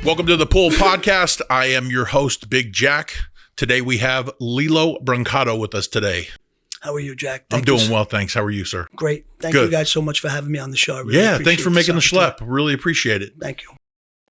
Welcome to the Pool Podcast. I am your host, Big Jack. Today we have Lillo Brancato with us today. How are you, Jack? I'm doing well, thanks. How are you, sir? Great. Thank you guys so much for having me on the show. I really Yeah, thanks for making the schlep. Really appreciate it. Thank you.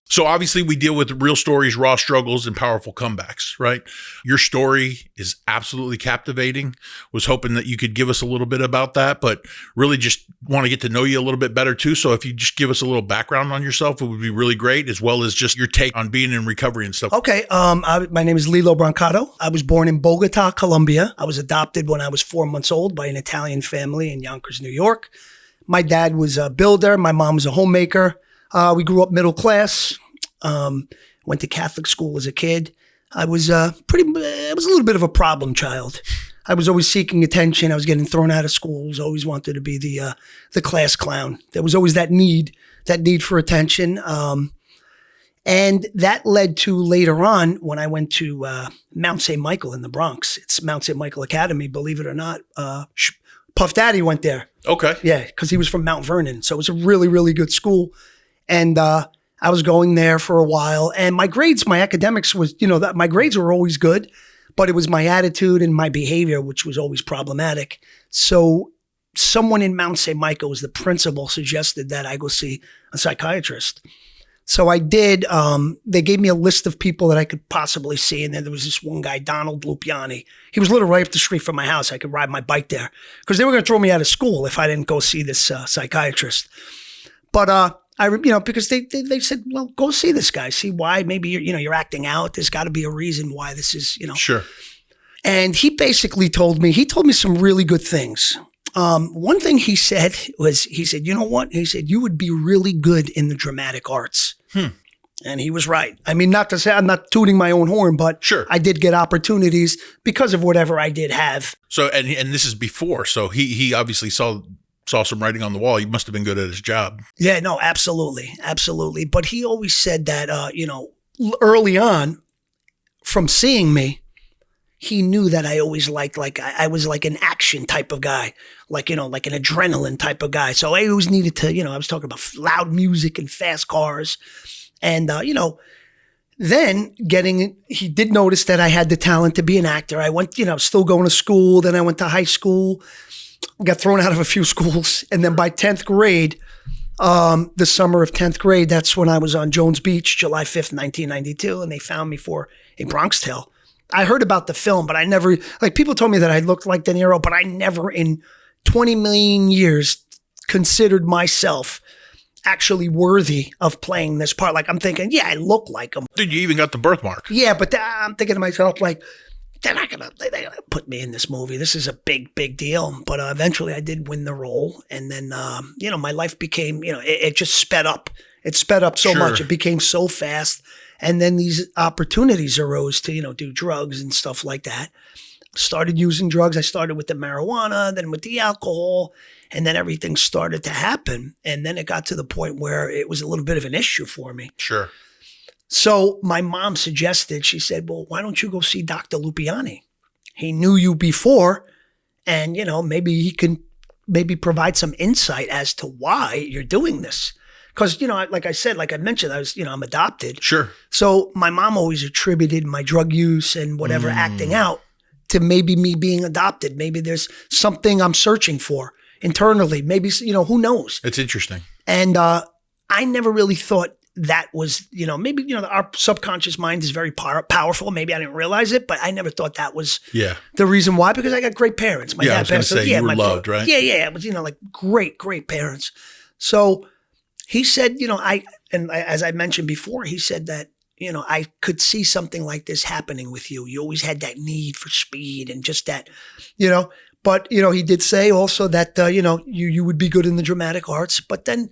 So obviously we deal with real stories, raw struggles, and powerful comebacks, right? Your story is absolutely captivating. Was hoping that you could give us a little bit about that, but really just want to get to know you a little bit better too. So if you just give us a little background on yourself, it would be really great, as well as just your take on being in recovery and stuff. Okay. My name is Lillo Brancato. I was born in Bogota, Colombia. I was adopted when I was 4 months old by an Italian family in Yonkers, New York. My dad was a builder. My mom was a homemaker. We grew up middle class. Went to Catholic school as a kid. I was a little bit of a problem child. I was always seeking attention. I was getting thrown out of schools. Always wanted to be the class clown. There was always that need for attention. And that led to later on when I went to Mount St. Michael in the Bronx. It's Mount St. Michael Academy, believe it or not. Puff Daddy went there. Okay. Yeah, because he was from Mount Vernon. So it was a really, really good school. And I was going there for a while. And my grades, my academics was, my grades were always good, but it was my attitude and my behavior, which was always problematic. So someone in Mount St. Michael, was the principal, suggested that I go see a psychiatrist. So I did. They gave me a list of people that I could possibly see. And then there was this one guy, Donald Lupiani. He was literally right up the street from my house. I could ride my bike there because they were going to throw me out of school if I didn't go see this psychiatrist. But because they said, well, go see this guy, see why. Maybe you're acting out. There's got to be a reason why this is, Sure. And he basically told me some really good things. One thing he said was, you know what? He said, you would be really good in the dramatic arts. And he was right. I mean, not to say I'm not tooting my own horn, but sure, I did get opportunities because of whatever I did have. So, and this is before. So he obviously saw some writing on the wall. He must have been good at his job. Yeah, no, absolutely. Absolutely. But he always said that, early on from seeing me, he knew that I always liked, I was like an action type of guy, like an adrenaline type of guy. So I always needed to, I was talking about loud music and fast cars. And, then he did notice that I had the talent to be an actor. I went, still going to school. Then I went to high school. Got thrown out of a few schools. And then by 10th grade, the summer of 10th grade, that's when I was on Jones Beach, July 5th, 1992. And they found me for a Bronx Tale. I heard about the film, but I never, people told me that I looked like De Niro, but I never in 20 million years considered myself actually worthy of playing this part. I'm thinking, yeah, I look like him. Dude, you even got the birthmark. Yeah, but I'm thinking to myself, they're not gonna put me in this movie. This is a big, big deal. But eventually I did win the role. And then, my life became, it just sped up. It sped up so much. It became so fast. And then these opportunities arose to, do drugs and stuff like that. Started using drugs. I started with the marijuana, then with the alcohol, and then everything started to happen. And then it got to the point where it was a little bit of an issue for me. Sure. So my mom suggested, she said, well, why don't you go see Dr. Lupiani? He knew you before, and, maybe he can provide some insight as to why you're doing this. Because, like I said, like I mentioned, I'm adopted. Sure. So my mom always attributed my drug use and whatever acting out to maybe me being adopted. Maybe there's something I'm searching for internally. Maybe, who knows? It's interesting. And I never really thought that was, maybe, our subconscious mind is very powerful. Maybe I didn't realize it, but I never thought that was the reison why, because I got great parents. My dad I was going to say, you were loved, right? Yeah. It was, great, great parents. So he said, as I mentioned before, he said that, I could see something like this happening with you. You always had that need for speed and just that, but, he did say also that, you would be good in the dramatic arts, but then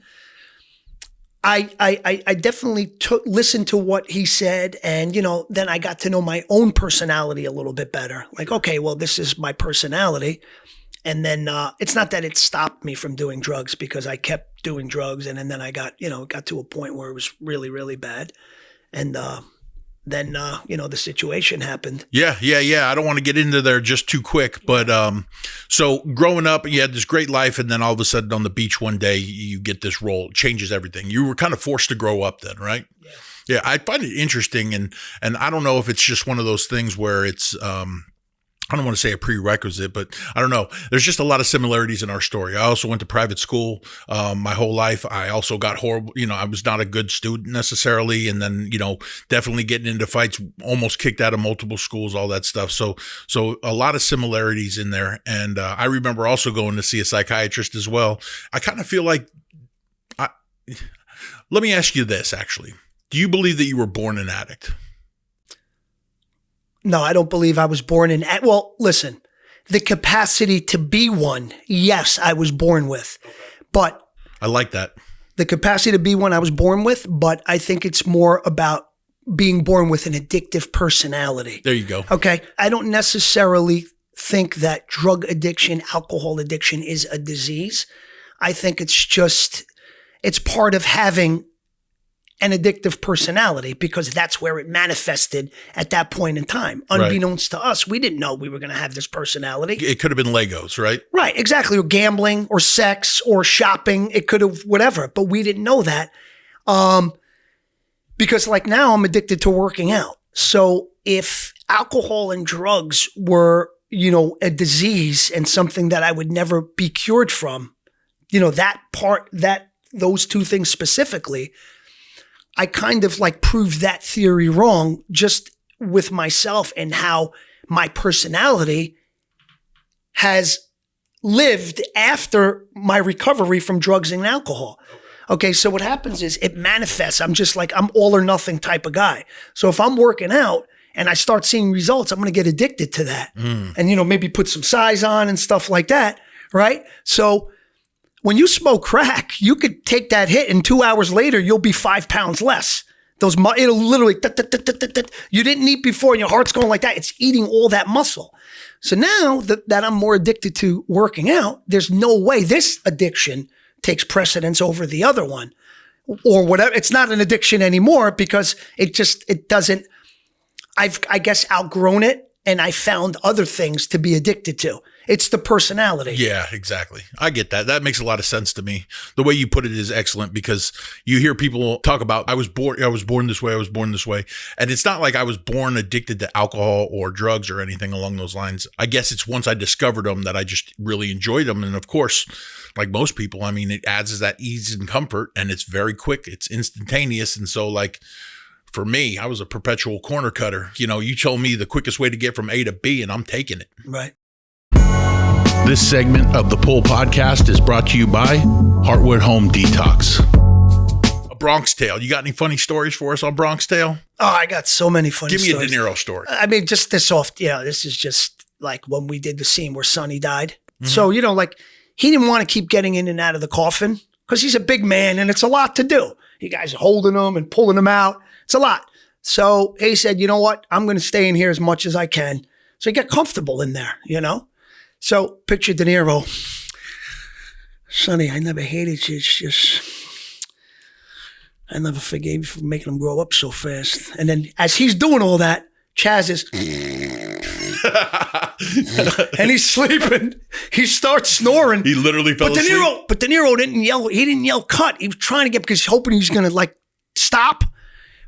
I definitely listened to what he said, and then I got to know my own personality a little bit better. Okay, well, this is my personality, and then it's not that it stopped me from doing drugs, because I kept doing drugs, and then I got to a point where it was really, really bad, and then the situation happened. Yeah. I don't want to get into there just too quick, but so growing up, you had this great life, and then all of a sudden on the beach one day, you get this role. It changes everything. You were kind of forced to grow up then, right? Yeah. Yeah, I find it interesting, and I don't know if it's just one of those things where it's I don't want to say a prerequisite, but I don't know. There's just a lot of similarities in our story. I also went to private school my whole life. I also got horrible, I was not a good student necessarily. And then, definitely getting into fights, almost kicked out of multiple schools, all that stuff. So a lot of similarities in there. And I remember also going to see a psychiatrist as well. I kind of feel like, let me ask you this, actually. Do you believe that you were born an addict? No, I don't believe I was born in. Well, listen, the capacity to be one, yes, I was born with. But I like that. The capacity to be one I was born with, but I think it's more about being born with an addictive personality. There you go. Okay. I don't necessarily think that drug addiction, alcohol addiction is a disease. I think it's part of having an addictive personality because that's where it manifested at that point in time. Unbeknownst to us, we didn't know we were going to have this personality. It could have been Legos, right? Right, exactly. Or gambling or sex or shopping. It could have whatever, but we didn't know that. Because like now I'm addicted to working out. So if alcohol and drugs were, a disease and something that I would never be cured from, those two things specifically, I kind of like proved that theory wrong just with myself and how my personality has lived after my recovery from drugs and alcohol. Okay, so what happens is it manifests. I'm all or nothing type of guy. So if I'm working out and I start seeing results, I'm going to get addicted to that. And, maybe put some size on and stuff like that, right? So when you smoke crack, you could take that hit and 2 hours later, you'll be 5 pounds less. It'll literally, you didn't eat before and your heart's going like that. It's eating all that muscle. So now that I'm more addicted to working out, there's no way this addiction takes precedence over the other one or whatever. It's not an addiction anymore because it doesn't, I guess, outgrown it and I found other things to be addicted to. It's the personality. Yeah, exactly. I get that. That makes a lot of sense to me. The way you put it is excellent because you hear people talk about, I was born this way. And it's not like I was born addicted to alcohol or drugs or anything along those lines. I guess it's once I discovered them that I just really enjoyed them. And of course, like most people, it adds that ease and comfort and it's very quick. It's instantaneous. And so for me, I was a perpetual corner cutter. You told me the quickest way to get from A to B and I'm taking it. Right. This segment of the Pull Podcast is brought to you by Heartwood Home Detox. A Bronx Tale. You got any funny stories for us on Bronx Tale? Oh, I got so many funny stories. Give me a De Niro story. Just this off, this is just like when we did the scene where Sonny died. Mm-hmm. So, he didn't want to keep getting in and out of the coffin because he's a big man and it's a lot to do. You guys are holding him and pulling him out. It's a lot. So he said, you know what? I'm going to stay in here as much as I can. So he got comfortable in there, So picture De Niro. Sonny, I never hated you. It's just, I never forgave you for making him grow up so fast. And then as he's doing all that, Chaz is, and he's sleeping. He starts snoring. He literally fell asleep. But De Niro didn't yell. He didn't yell cut. He was trying to get, because he's hoping he's going to stop.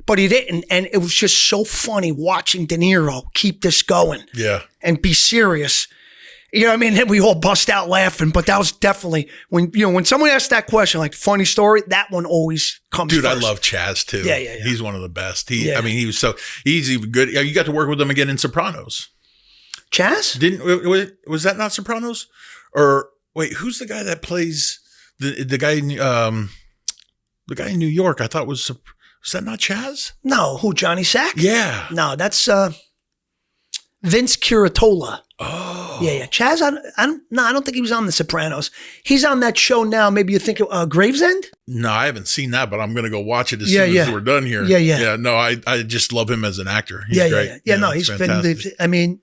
But he didn't. And it was just so funny watching De Niro keep this going. Yeah. And be serious. And we all bust out laughing, but that was definitely when someone asks that question, like funny story, that one always comes Dude, first. I love Chaz too. Yeah. He's one of the best. He he's even good. You got to work with him again in Sopranos. Chaz? Was that not Sopranos? Or wait, who's the guy that plays the guy in New York? I thought was that not Chaz? No, who? Johnny Sack? Yeah. No, that's Vince Curatola. Oh. Yeah. Chaz, I don't think he was on The Sopranos. He's on that show now. Maybe you think of Gravesend? No, I haven't seen that, but I'm going to go watch it as soon as we're done here. Yeah. Yeah, no, I just love him as an actor. He's great. Yeah, no, he's fantastic. been,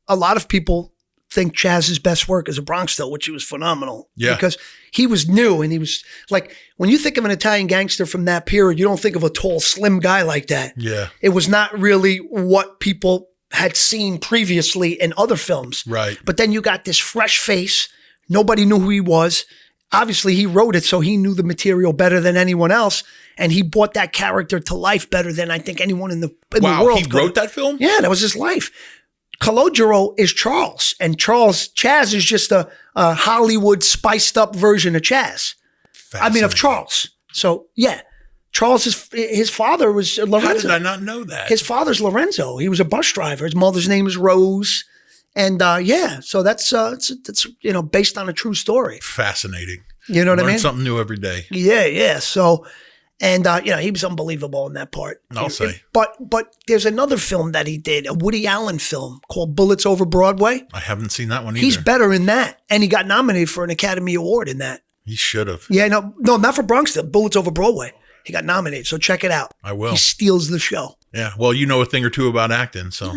a lot of people think Chaz's best work is A Bronx Tale, which he was phenomenal. Yeah. Because he was new and he was like, when you think of an Italian gangster from that period, you don't think of a tall, slim guy like that. Yeah. It was not really what people had seen previously in other films. Right. But then you got this fresh face. Nobody knew who he was. obviously he wrote it, so he knew the material better than anyone else. And he brought that character to life better than I think anyone in the world. He wrote that film? Yeah, that was his life. Calogero is Charles, and Chaz is just a Hollywood spiced up version of Chaz. I mean, of Charles. So yeah, Charles, his father was Lorenzo. How did I not know that? His father's Lorenzo. He was a bus driver. His mother's name is Rose. And so that's based on a true story. Fascinating. You know what I mean? Learn something new every day. Yeah. So, and he was unbelievable in that part. I'll say. But there's another film that he did, a Woody Allen film called Bullets Over Broadway. I haven't seen that one either. He's better in that, and he got nominated for an Academy Award in that. He should have. Yeah, no, not for Bronx. Bullets Over Broadway. He got nominated, so check it out. I will. He steals the show. Yeah, well, you know a thing or two about acting, so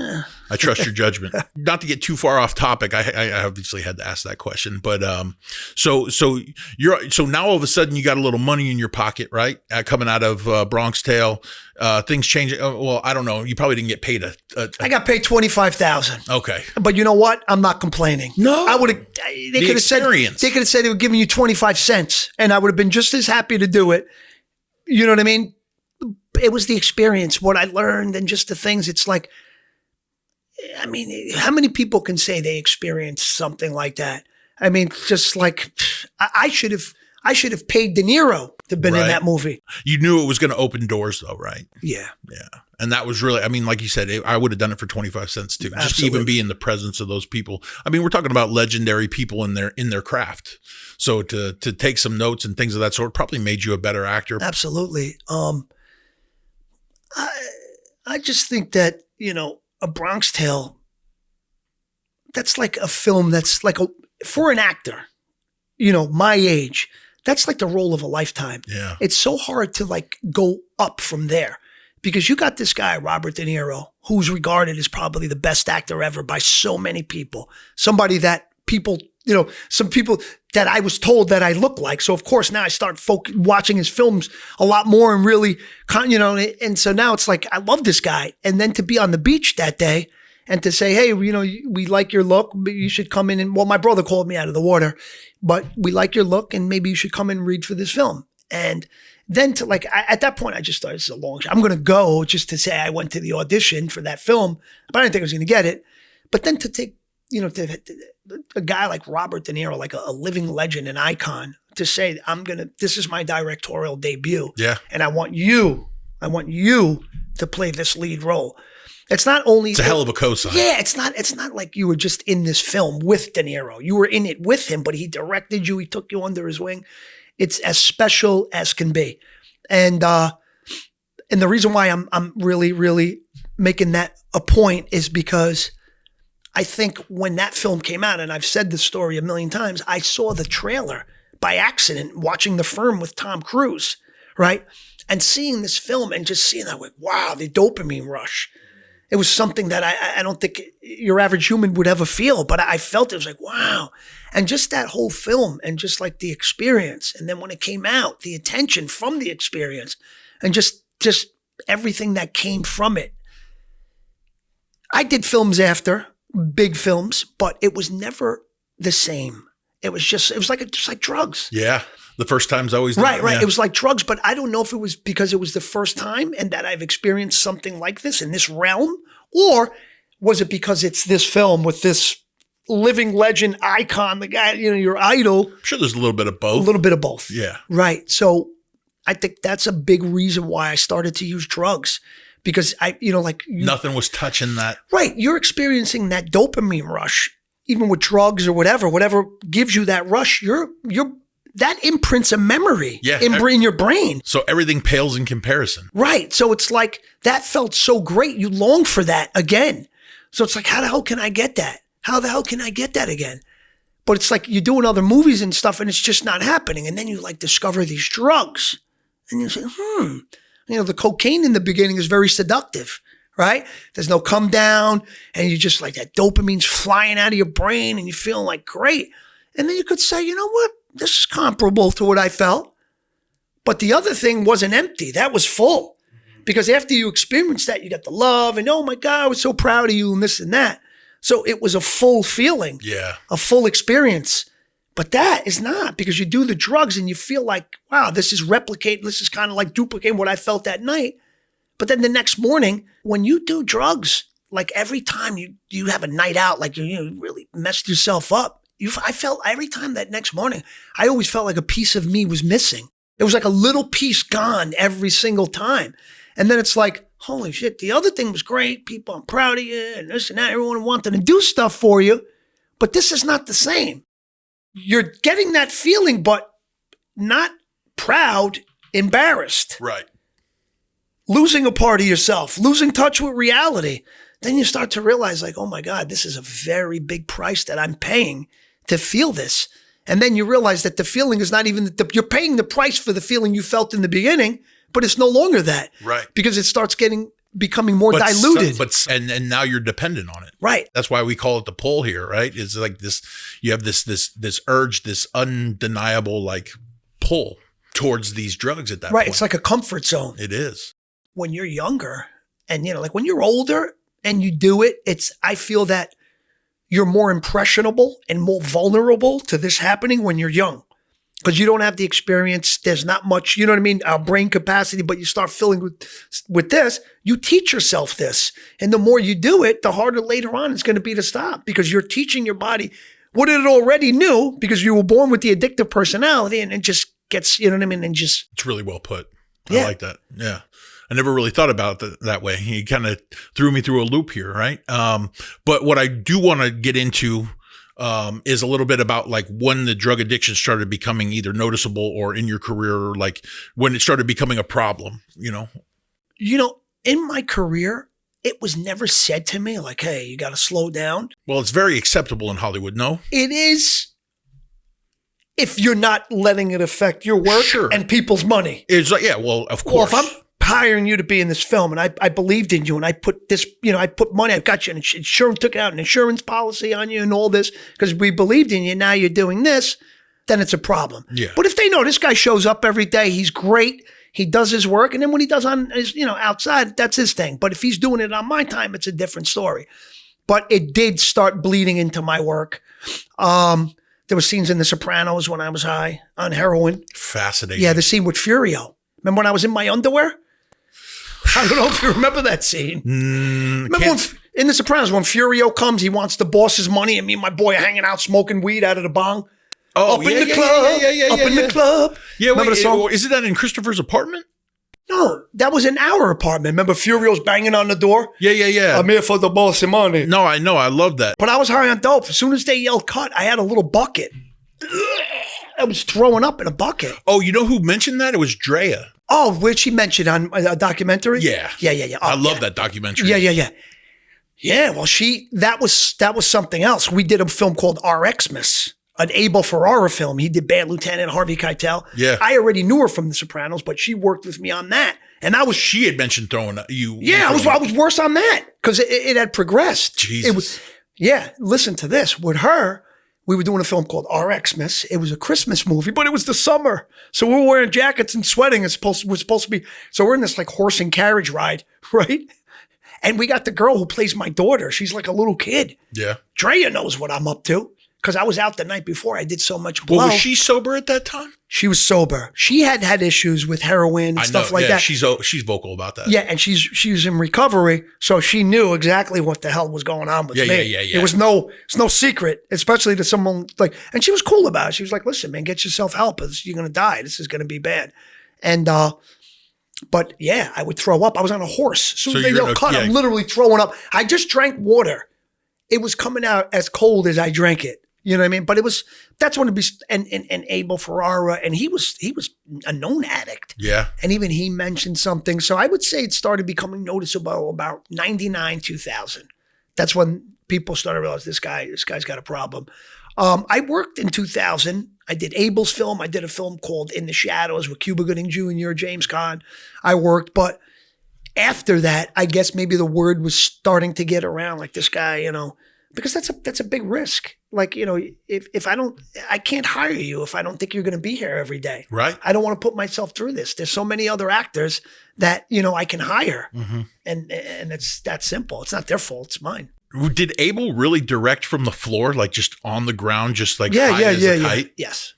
I trust your judgment. Not to get too far off topic, I obviously had to ask that question, but so now all of a sudden you got a little money in your pocket, right? Coming out of Bronx Tale, things change. Well, I don't know. You probably didn't get paid I got paid $25,000. Okay, but you know what? I'm not complaining. No, I would have. They could have said they were giving you 25 cents, and I would have been just as happy to do it. You know what I mean? It was the experience, what I learned, and just the things. It's like, I mean, how many people can say they experienced something like that? I mean, just like I should have paid De Niro to have been in that movie. You knew it was going to open doors, though, right? Yeah. And that was really, I mean, like you said, I would have done it for 25 cents too. Absolutely. Just even be in the presence of those people. I mean, we're talking about legendary people in their craft. So to take some notes and things of that sort probably made you a better actor. Absolutely. I just think that, A Bronx Tale, that's like a film that's like for an actor, my age, that's like the role of a lifetime. Yeah. It's so hard to like go up from there because you got this guy, Robert De Niro, who's regarded as probably the best actor ever by so many people. Somebody that people, some people that I was told that I look like. So of course now I start watching his films a lot more and really, and so now it's like, I love this guy. And then to be on the beach that day and to say, hey, we like your look, but you should come in and, well, my brother called me out of the water, but we like your look and maybe you should come and read for this film. And then to at that point, I just thought, this is a long shot. I'm going to go just to say I went to the audition for that film, but I didn't think I was going to get it. But then to take, to a guy like Robert De Niro, like a living legend, an icon, to say, this is my directorial debut. Yeah. And I want you to play this lead role. It's not only. It's a hell of a cosign. Yeah. It's not like you were just in this film with De Niro. You were in it with him, but he directed you. He took you under his wing. It's as special as can be. And the reason why I'm really, really making that a point is because I think when that film came out, and I've said this story a million times, I saw the trailer by accident watching The Firm with Tom Cruise, right? And seeing this film and just seeing that, like, wow, the dopamine rush. It was something that I don't think your average human would ever feel, but I felt it was like, wow. And just that whole film and just like the experience. And then when it came out, the attention from the experience and just everything that came from it. I did films after, big films, but it was never the same. It was just like drugs. Yeah. The first time's always right. Yeah. It was like drugs, but I don't know if it was because it was the first time and that I've experienced something like this in this realm, or was it because it's this film with this living legend icon, the guy, your idol. I'm sure there's a little bit of both. A little bit of both. Yeah. Right. So I think that's a big reason why I started to use drugs. Because nothing was touching that. Right. You're experiencing that dopamine rush, even with drugs or whatever gives you that rush. That imprints a memory in your brain. So everything pales in comparison. Right. So it's like that felt so great. You long for that again. So it's like, how the hell can I get that? How the hell can I get that again? But it's like you're doing other movies and stuff and it's just not happening. And then you like discover these drugs and you say, the cocaine in the beginning is very seductive, right? There's no come down and you just like that dopamine's flying out of your brain and you feel like great. And then you could say, you know what? This is comparable to what I felt. But the other thing wasn't empty. That was full. Because after you experience that, you got the love and, oh my God, I was so proud of you and this and that. So it was a full feeling. Yeah. A full experience. But that is not, because you do the drugs and you feel like, wow, this is replicating. This is kind of like duplicating what I felt that night. But then the next morning, when you do drugs, like every time you have a night out, like you really messed yourself up. I felt every time that next morning, I always felt like a piece of me was missing. It was like a little piece gone every single time. And then it's like, holy shit, the other thing was great. People, I'm proud of you and this and that. Everyone wanted to do stuff for you. But this is not the same. You're getting that feeling, but not proud, embarrassed. Right. Losing a part of yourself, losing touch with reality. Then you start to realize like, oh my God, this is a very big price that I'm paying to feel this. And then you realize that the feeling is not even, you're paying the price for the feeling you felt in the beginning, but it's no longer that. Right. Because it starts becoming more diluted. And now you're dependent on it. Right. That's why we call it the pull here, right? It's like this, you have this urge, this undeniable like pull towards these drugs at that point. Right. It's like a comfort zone. It is. When you're younger and, like when you're older and you do it, I feel that you're more impressionable and more vulnerable to this happening when you're young. Because you don't have the experience. There's not much, you know what I mean, brain capacity, but you start filling with this. You teach yourself this. And the more you do it, the harder later on it's going to be to stop, because you're teaching your body what it already knew, because you were born with the addictive personality, and it just gets, you know what I mean? And just. It's really well put. Yeah. I like that. Yeah. I never really thought about it that way. He kind of threw me through a loop here, right? But what I do want to get into is a little bit about like when the drug addiction started becoming either noticeable or in your career, or like when it started becoming a problem, You know, in my career, it was never said to me like, hey, you got to slow down. Well, it's very acceptable in Hollywood, no? It is, if you're not letting it affect your work and people's money. It's like, yeah, well, of course. Well, if I'm hiring you to be in this film and I believed in you and I put this, I put money, I've got you an insurance, took out an insurance policy on you and all this because we believed in you, now you're doing this, then it's a problem. Yeah. But if they know this guy shows up every day, he's great, he does his work, and then when he does on his, outside, that's his thing. But if he's doing it on my time, it's a different story. But it did start bleeding into my work. There were scenes in The Sopranos when I was high on heroin. Fascinating. Yeah, the scene with Furio. Remember when I was in my underwear? I don't know if you remember that scene. Remember when, in The Sopranos, when Furio comes, he wants the boss's money, and me and my boy are hanging out smoking weed out of the bong. Oh, up in the club. Up in the club. Yeah, remember wait, the song? Isn't that in Christopher's apartment? No, that was in our apartment. Remember Furio's banging on the door? Yeah. I'm here for the boss's money. No, I know. I love that. But I was high on dope. As soon as they yelled cut, I had a little bucket. I was throwing up in a bucket. Oh, you know who mentioned that? It was Drea. Oh, where'd she mention on a documentary? Yeah. Yeah. Oh, I love that documentary. Yeah. Yeah, well, that was something else. We did a film called RXmas, an Abel Ferrara film. He did Bad Lieutenant, Harvey Keitel. Yeah. I already knew her from The Sopranos, but she worked with me on that. And that was... She had mentioned throwing you. Yeah, I was worse on that because it had progressed. Jesus. It was, yeah, listen to this. With her, we were doing a film called RXmas. It was a Christmas movie, but it was the summer. So we were wearing jackets and sweating. We're supposed to be... So we're in this like horse and carriage ride, right? And we got the girl who plays my daughter. She's like a little kid. Yeah. Drea knows what I'm up to because I was out the night before. I did so much blow. Well, was she sober at that time? She was sober. She had issues with heroin and stuff like that. She's vocal about that. Yeah, and she's in recovery, so she knew exactly what the hell was going on with me. Yeah. It's no secret, especially to someone like, and she was cool about it. She was like, listen, man, get yourself help. You're going to die. This is going to be bad. And, but yeah, I would throw up. I was on a horse. As soon as they yelled cut, I'm literally throwing up. I just drank water. It was coming out as cold as I drank it. You know what I mean? But that's when it was, and Abel Ferrara, and he was a known addict. Yeah. And even he mentioned something. So I would say it started becoming noticeable about 99, 2000. That's when people started to realize this guy's got a problem. I worked in 2000. I did Abel's film. I did a film called In the Shadows with Cuba Gooding Jr., James Caan. I worked, but after that, I guess maybe the word was starting to get around, like this guy, because that's a big risk. Like, if I can't hire you if I don't think you're going to be here every day. Right. I don't want to put myself through this. There's so many other actors that, I can hire. Mm-hmm. And it's that simple. It's not their fault. It's mine. Did Abel really direct from the floor, like just on the ground, just like high as a kite? Yes.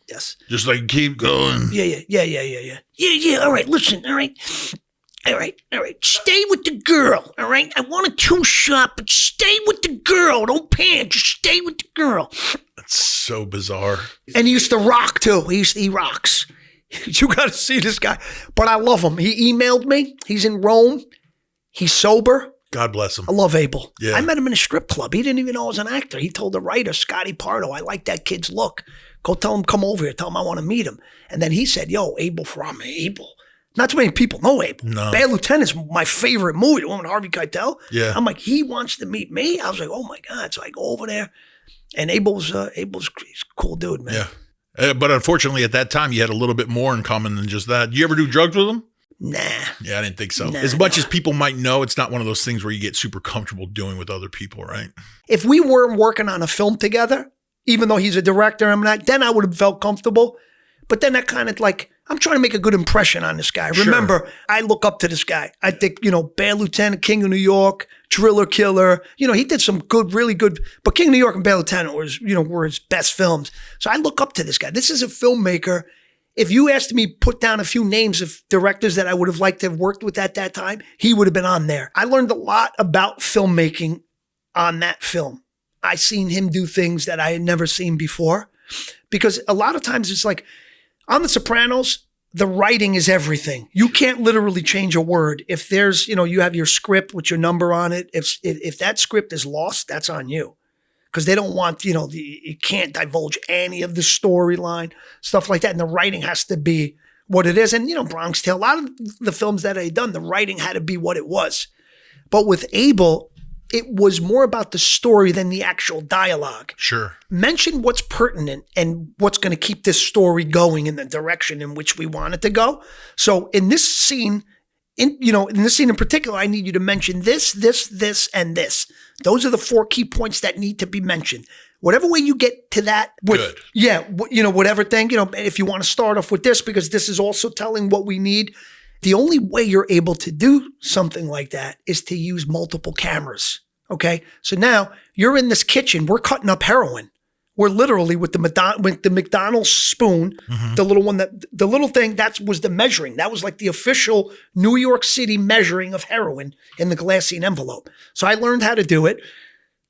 Just like keep going. Yeah. All right, listen. All right. Stay with the girl. All right. I want a two shot, but stay with the girl. Don't pan. Just stay with the girl. That's so bizarre. And he used to rock too. He rocks. You got to see this guy. But I love him. He emailed me. He's in Rome. He's sober. God bless him. I love Abel. Yeah. I met him in a strip club. He didn't even know I was an actor. He told the writer, Scotty Pardo, I like that kid's look. Go tell him, come over here. Tell him I want to meet him. And then he said, yo, Abel from Abel. Not too many people know Abel. No. Bad Lieutenant's my favorite movie, the one with Harvey Keitel. Yeah. I'm like, he wants to meet me? I was like, oh my God. So I go over there. And Abel's he's a cool dude, man. Yeah. But unfortunately, at that time, you had a little bit more in common than just that. Did you ever do drugs with him? Nah. Yeah, I didn't think so. As much as people might know, it's not one of those things where you get super comfortable doing with other people, right? If we weren't working on a film together, even though he's a director, I'm not, then I would have felt comfortable. But then that kind of like, I'm trying to make a good impression on this guy. Sure. Remember, I look up to this guy. I think, Bad Lieutenant, King of New York, Driller Killer. He did some good, really good, but King of New York and Bad Lieutenant were his best films. So I look up to this guy. This is a filmmaker. If you asked me put down a few names of directors that I would have liked to have worked with at that time, he would have been on there. I learned a lot about filmmaking on that film. I seen him do things that I had never seen before, because a lot of times it's like on The Sopranos, the writing is everything. You can't literally change a word. If there's, you have your script with your number on it. If that script is lost, that's on you. Because they don't want, you can't divulge any of the storyline, stuff like that. And the writing has to be what it is. And, Bronx Tale, a lot of the films that I had done, the writing had to be what it was. But with Abel, it was more about the story than the actual dialogue. Sure. Mention what's pertinent and what's going to keep this story going in the direction in which we want it to go. So in this scene, in this scene in particular, I need you to mention this, and this. Those are the 4 key points that need to be mentioned. Whatever way you get to that. Good. Yeah. Whatever thing, if you want to start off with this, because this is also telling what we need. The only way you're able to do something like that is to use multiple cameras. Okay. So now you're in this kitchen. We're cutting up heroin. We're literally with the McDonald's spoon, the little one the little thing, that was the measuring. That was like the official New York City measuring of heroin in the glassine envelope. So I learned how to do it.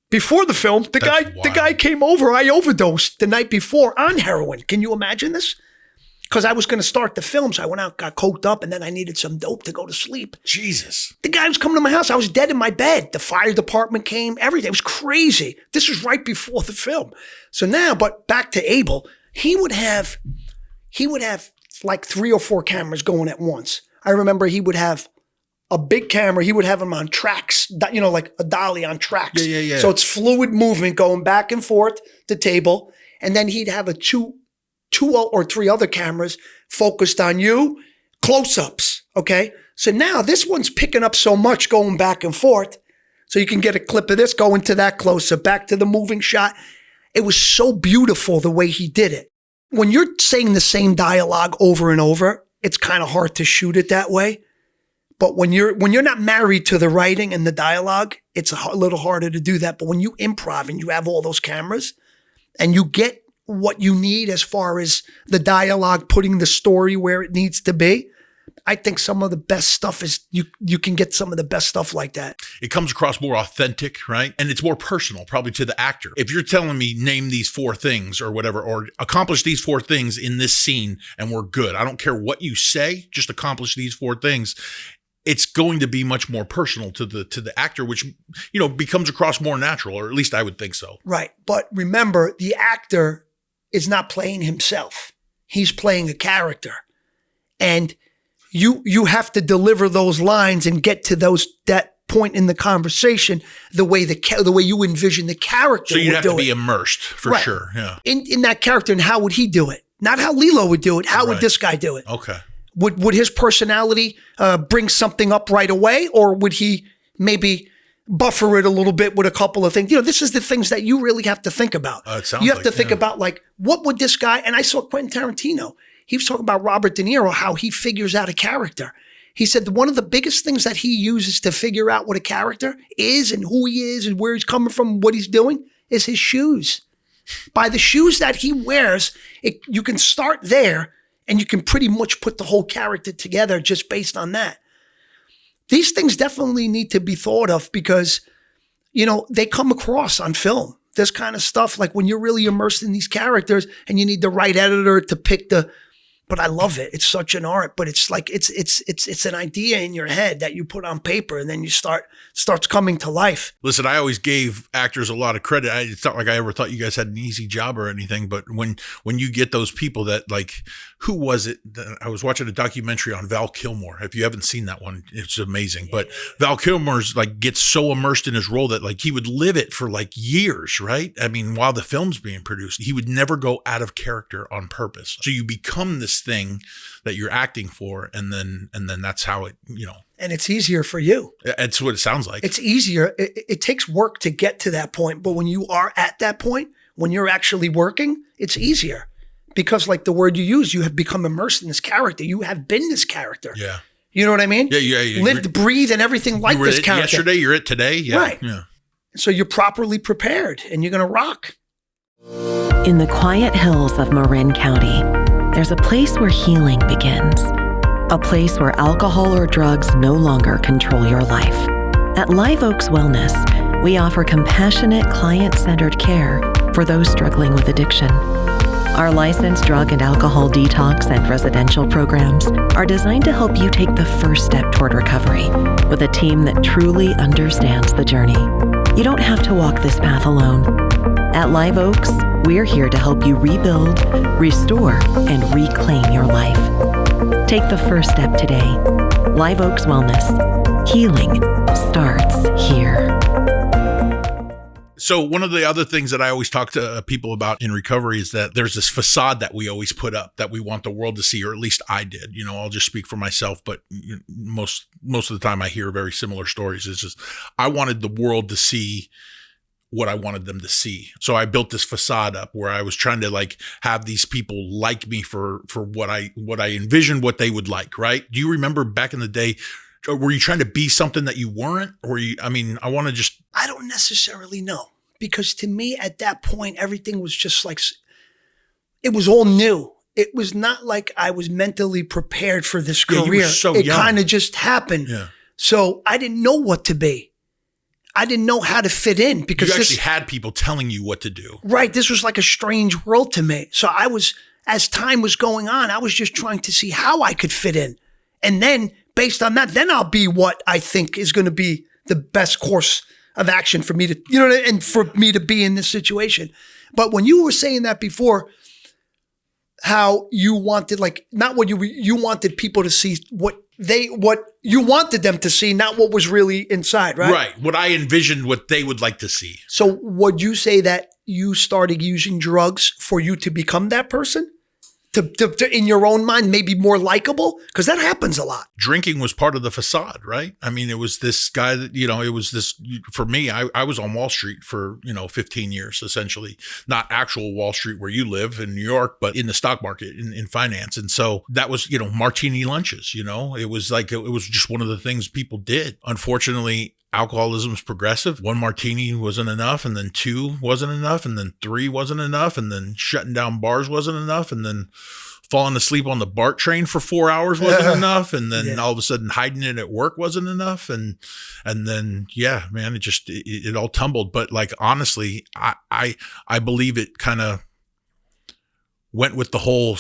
Before the film, the guy came over. I overdosed the night before on heroin. Can you imagine this? Because I was going to start the film, so I went out, got coked up, and then I needed some dope to go to sleep. Jesus. The guy was coming to my house. I was dead in my bed. The fire department came, everything. It was crazy. This was right before the film. So now, but back to Abel, he would have like 3 or 4 cameras going at once. I remember he would have a big camera. He would have them on tracks, like a dolly on tracks. Yeah. So it's fluid movement going back and forth the table. And then he'd have two or 3 other cameras focused on you, close-ups, okay? So now this one's picking up so much going back and forth, so you can get a clip of this going to that close-up, back to the moving shot. It was so beautiful the way he did it. When you're saying the same dialogue over and over, it's kind of hard to shoot it that way. But when you're not married to the writing and the dialogue, it's a little harder to do that. But when you improv and you have all those cameras and you get what you need as far as the dialogue, putting the story where it needs to be, I think some of the best stuff is you can get some of the best stuff like that. It comes across more authentic, right? And it's more personal, probably to the actor. If you're telling me name these 4 things or whatever, or accomplish these 4 things in this scene and we're good. I don't care what you say, just accomplish these 4 things. It's going to be much more personal to the actor, which, becomes across more natural, or at least I would think so. Right. But remember, the actor is not playing himself. He's playing a character. And you have to deliver those lines and get to that point in the conversation the way you envision the character. So you'd have to be immersed for right. Sure. Yeah. In that character, and how would he do it? Not how Lillo would do it. How would this guy do it? Okay. Would his personality bring something up right away, or would he maybe buffer it a little bit with a couple of things? This is the things that you really have to think about. You have to think about, like, what would this guy, and I saw Quentin Tarantino, he was talking about Robert De Niro, how he figures out a character. He said one of the biggest things that he uses to figure out what a character is and who he is and where he's coming from, what he's doing, is his shoes. By the shoes that he wears, you can start there and you can pretty much put the whole character together just based on that. These things definitely need to be thought of because, they come across on film. This kind of stuff, like when you're really immersed in these characters and you need the right editor to pick but I love it. It's such an art, but it's like, it's an idea in your head that you put on paper and then starts coming to life. Listen, I always gave actors a lot of credit. It's not like I ever thought you guys had an easy job or anything, but when you get those people that like, who was it? I was watching a documentary on Val Kilmer. If you haven't seen that one, it's amazing. But Val Kilmer's like gets so immersed in his role that like he would live it for like years, right? I mean, while the film's being produced, he would never go out of character on purpose. So you become this thing that you're acting for, and then that's how it, And it's easier for you. It's what it sounds like. It's easier. It takes work to get to that point, but when you are at that point, when you're actually working, it's easier. Because like the word you use, you have become immersed in this character. You have been this character. Yeah. You know what I mean? Yeah. Lived, breathe, and everything like this character. Yesterday, you're it today. Yeah. Right. Yeah. So you're properly prepared and you're going to rock. In the quiet hills of Marin County, there's a place where healing begins. A place where alcohol or drugs no longer control your life. At Live Oaks Wellness, we offer compassionate, client-centered care for those struggling with addiction. Our licensed drug and alcohol detox and residential programs are designed to help you take the first step toward recovery with a team that truly understands the journey. You don't have to walk this path alone. At Live Oaks, we're here to help you rebuild, restore, and reclaim your life. Take the first step today. Live Oaks Wellness. Healing starts here. So one of the other things that I always talk to people about in recovery is that there's this facade that we always put up that we want the world to see, or at least I did. I'll just speak for myself, but most of the time I hear very similar stories. It's just I wanted the world to see what I wanted them to see. So I built this facade up where I was trying to like have these people like me for what I envisioned what they would like, right? Do you remember back in the day, were you trying to be something that you weren't? Or I don't necessarily know, because to me at that point, everything was just like, it was all new. It was not like I was mentally prepared for this career. You were so it young. kind of just happened. Yeah. So I didn't know what to be. I didn't know how to fit in because you actually had people telling you what to do. Right. This was like a strange world to me. So as time was going on, I was just trying to see how I could fit in. And then based on that, then I'll be what I think is going to be the best course of action for me to, and for me to be in this situation. But when you were saying that before, how you wanted, like, not what you wanted people to see what you wanted them to see, not what was really inside, right? Right. What I envisioned, what they would like to see. So would you say that you started using drugs for you to become that person? To in your own mind, maybe more likable? Because that happens a lot. Drinking was part of the facade, right? I mean, it was this guy that, it was this, for me, I was on Wall Street for, 15 years, essentially. Not actual Wall Street where you live in New York, but in the stock market, in finance. And so that was, martini lunches, it was like, it was just one of the things people did. Unfortunately, alcoholism is progressive. One martini wasn't enough, and then two wasn't enough, and then three wasn't enough, and then shutting down bars wasn't enough, and then falling asleep on the BART train for 4 hours wasn't enough, and then all of a sudden hiding it at work wasn't enough, and then man, it all tumbled. But like honestly, I believe it kind of went with the whole,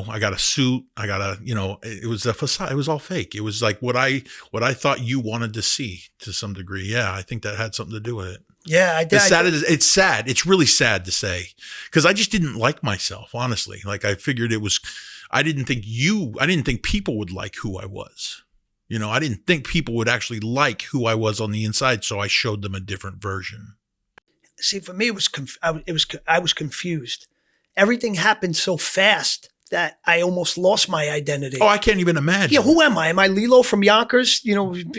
I got a suit, I got a, it was a facade. It was all fake. It was like what I thought you wanted to see to some degree. Yeah, I think that had something to do with it. Yeah, I did. It's sad. It's really sad to say, because I just didn't like myself, honestly. Like I figured I didn't think people would like who I was. I didn't think people would actually like who I was on the inside. So I showed them a different version. See, for me, I was confused. Everything happened so fast that I almost lost my identity. Oh, I can't even imagine. Yeah, who am I? Am I Lillo from Yonkers?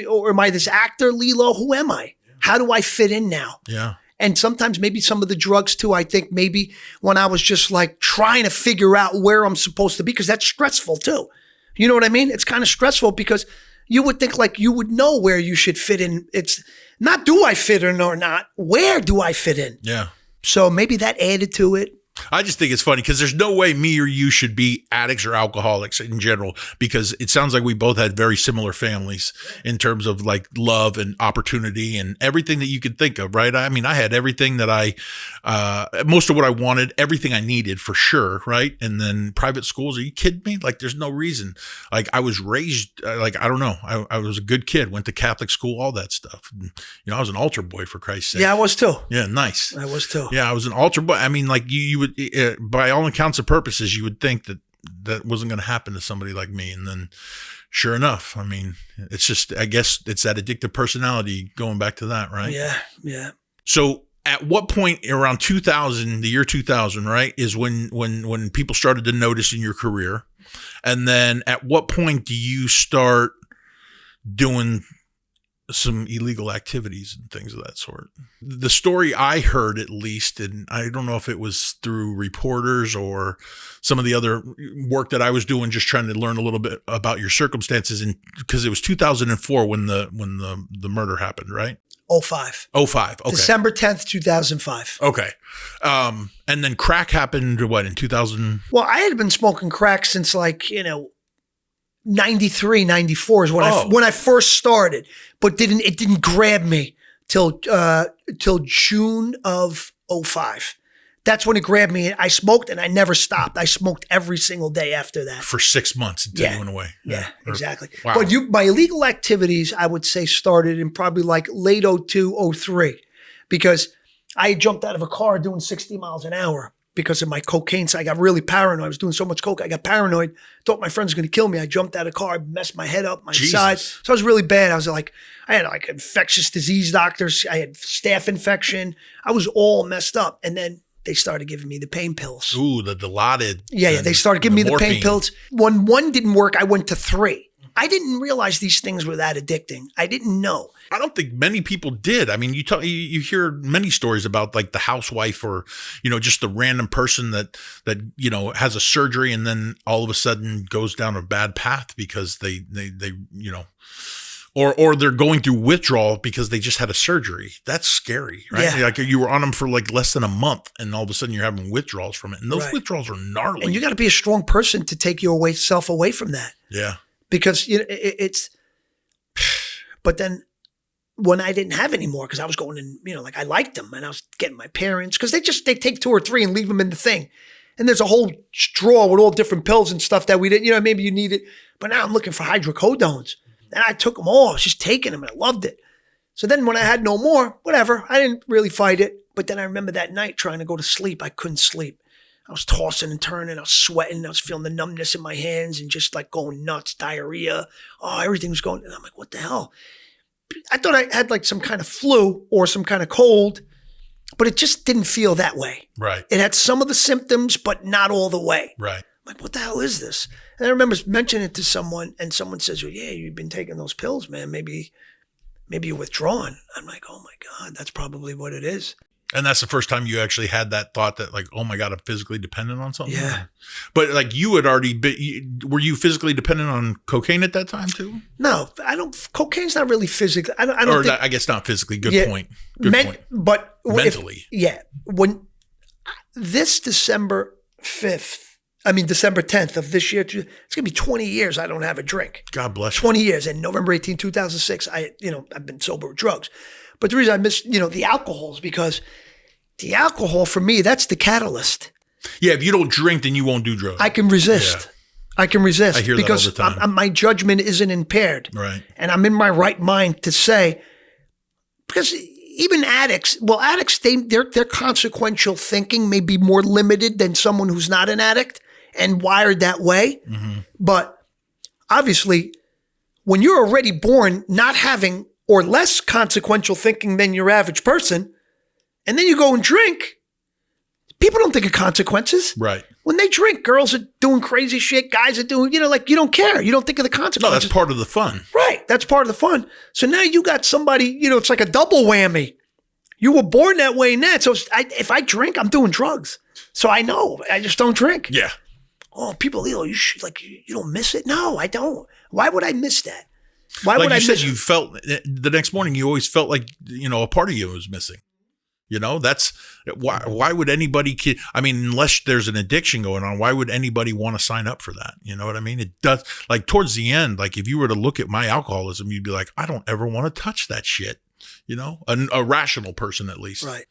Or am I this actor, Lillo? Who am I? How do I fit in now? Yeah. And sometimes maybe some of the drugs too, I think maybe when I was just like trying to figure out where I'm supposed to be, because that's stressful too. You know what I mean? It's kind of stressful because you would think like you would know where you should fit in. It's not do I fit in or not, where do I fit in? Yeah. So maybe that added to it. I just think it's funny because there's no way me or you should be addicts or alcoholics in general, because it sounds like we both had very similar families in terms of like love and opportunity and everything that you could think of, right? I mean, I had everything that most of what I wanted, everything I needed for sure, right? And then private schools, are you kidding me? Like there's no reason. Like I was raised, like, I don't know. I was a good kid, went to Catholic school, all that stuff. And, I was an altar boy for Christ's sake. Yeah, I was too. Yeah, nice. I was too. Yeah, I was an altar boy. I mean, like you would, by all accounts and purposes, you would think that wasn't going to happen to somebody like me. And then sure enough, I mean, it's just, I guess it's that addictive personality going back to that, right? Yeah, yeah. So at what point around 2000, the year 2000, right, is when people started to notice in your career? And then at what point do you start doing some illegal activities and things of that sort? The story I heard, at least, and I don't know if it was through reporters or some of the other work that I was doing, just trying to learn a little bit about your circumstances, and because it was 2004 when the murder happened, right? 05. 05. Okay. December 10th, 2005. Okay. And then crack happened, what, in 2000? Well, I had been smoking crack since 93, 94 is when I first started, but it didn't grab me till June of 05. That's when it grabbed me. I smoked and I never stopped. I smoked every single day after that. For 6 months until you went away. Yeah, exactly. Wow. But my illegal activities, I would say, started in probably like late 02, 03, because I jumped out of a car doing 60 miles an hour because of my cocaine. So I got really paranoid. I was doing so much coke. I got paranoid. Thought my friends were going to kill me. I jumped out of a car, messed my head up, my side. So I was really bad. I had like infectious disease doctors. I had staph infection. I was all messed up. And then they started giving me the pain pills. Ooh, the Dilaudid. Yeah. They started giving me the pain pills. When one didn't work, I went to 3. I didn't realize these things were that addicting. I didn't know. I don't think many people did. I mean, you hear many stories about like the housewife or, just the random person that has a surgery and then all of a sudden goes down a bad path because they or they're going through withdrawal because they just had a surgery. That's scary, right? Yeah. Like you were on them for like less than a month and all of a sudden you're having withdrawals from it. And those withdrawals are gnarly. And you got to be a strong person to take yourself away from that. Yeah. Because but then when I didn't have any more, because I was going in, I liked them and I was getting my parents, because they take 2 or 3 and leave them in the thing. And there's a whole drawer with all different pills and stuff that we didn't, maybe you need it. But now I'm looking for hydrocodones. And I took them all. I was just taking them and I loved it. So then when I had no more, whatever, I didn't really fight it. But then I remember that night trying to go to sleep. I couldn't sleep. I was tossing and turning. I was sweating. I was feeling the numbness in my hands and just like going nuts, diarrhea. Oh, everything was going. And I'm like, what the hell? I thought I had like some kind of flu or some kind of cold, but it just didn't feel that way. Right. It had some of the symptoms, but not all the way. Right. I'm like, what the hell is this? And I remember mentioning it to someone and someone says, well, yeah, you've been taking those pills, man. Maybe you're withdrawn. I'm like, oh my God, that's probably what it is. And that's the first time you actually had that thought that like, oh my God, I'm physically dependent on something? Yeah. But like you had already been, were you physically dependent on cocaine at that time too? No, cocaine's not really physically. I guess not physically. Good point. Good point. But mentally. When this December 10th of this year, it's going to be 20 years I don't have a drink. God bless you. 20 years. And November 18, 2006, I've been sober with drugs. But the reason I miss, the alcohol is because the alcohol for me, that's the catalyst. Yeah, if you don't drink, then you won't do drugs. I can resist. Yeah. I can resist I hear because that all the time. my judgment isn't impaired. Right. And I'm in my right mind to say, because even addicts, their consequential thinking may be more limited than someone who's not an addict and wired that way. Mm-hmm. But obviously, when you're already born not having or less consequential thinking than your average person, and then you go and drink, people don't think of consequences. Right. When they drink, girls are doing crazy shit, guys are doing, you don't care. You don't think of the consequences. No, that's part of the fun. Right. That's part of the fun. So now you got somebody, it's like a double whammy. You were born that way and that. So if I drink, I'm doing drugs. So I know. I just don't drink. Yeah. oh, people, you should, like, you don't miss it. No, I don't. Why would I miss that? Why Like would I you said, miss you felt the next morning, you always felt like, a part of you was missing. That's why would anybody, I mean, unless there's an addiction going on, why would anybody want to sign up for that? You know what I mean? It does, like towards the end, like if you were to look at my alcoholism, you'd be like, I don't ever want to touch that shit. A rational person at least, right.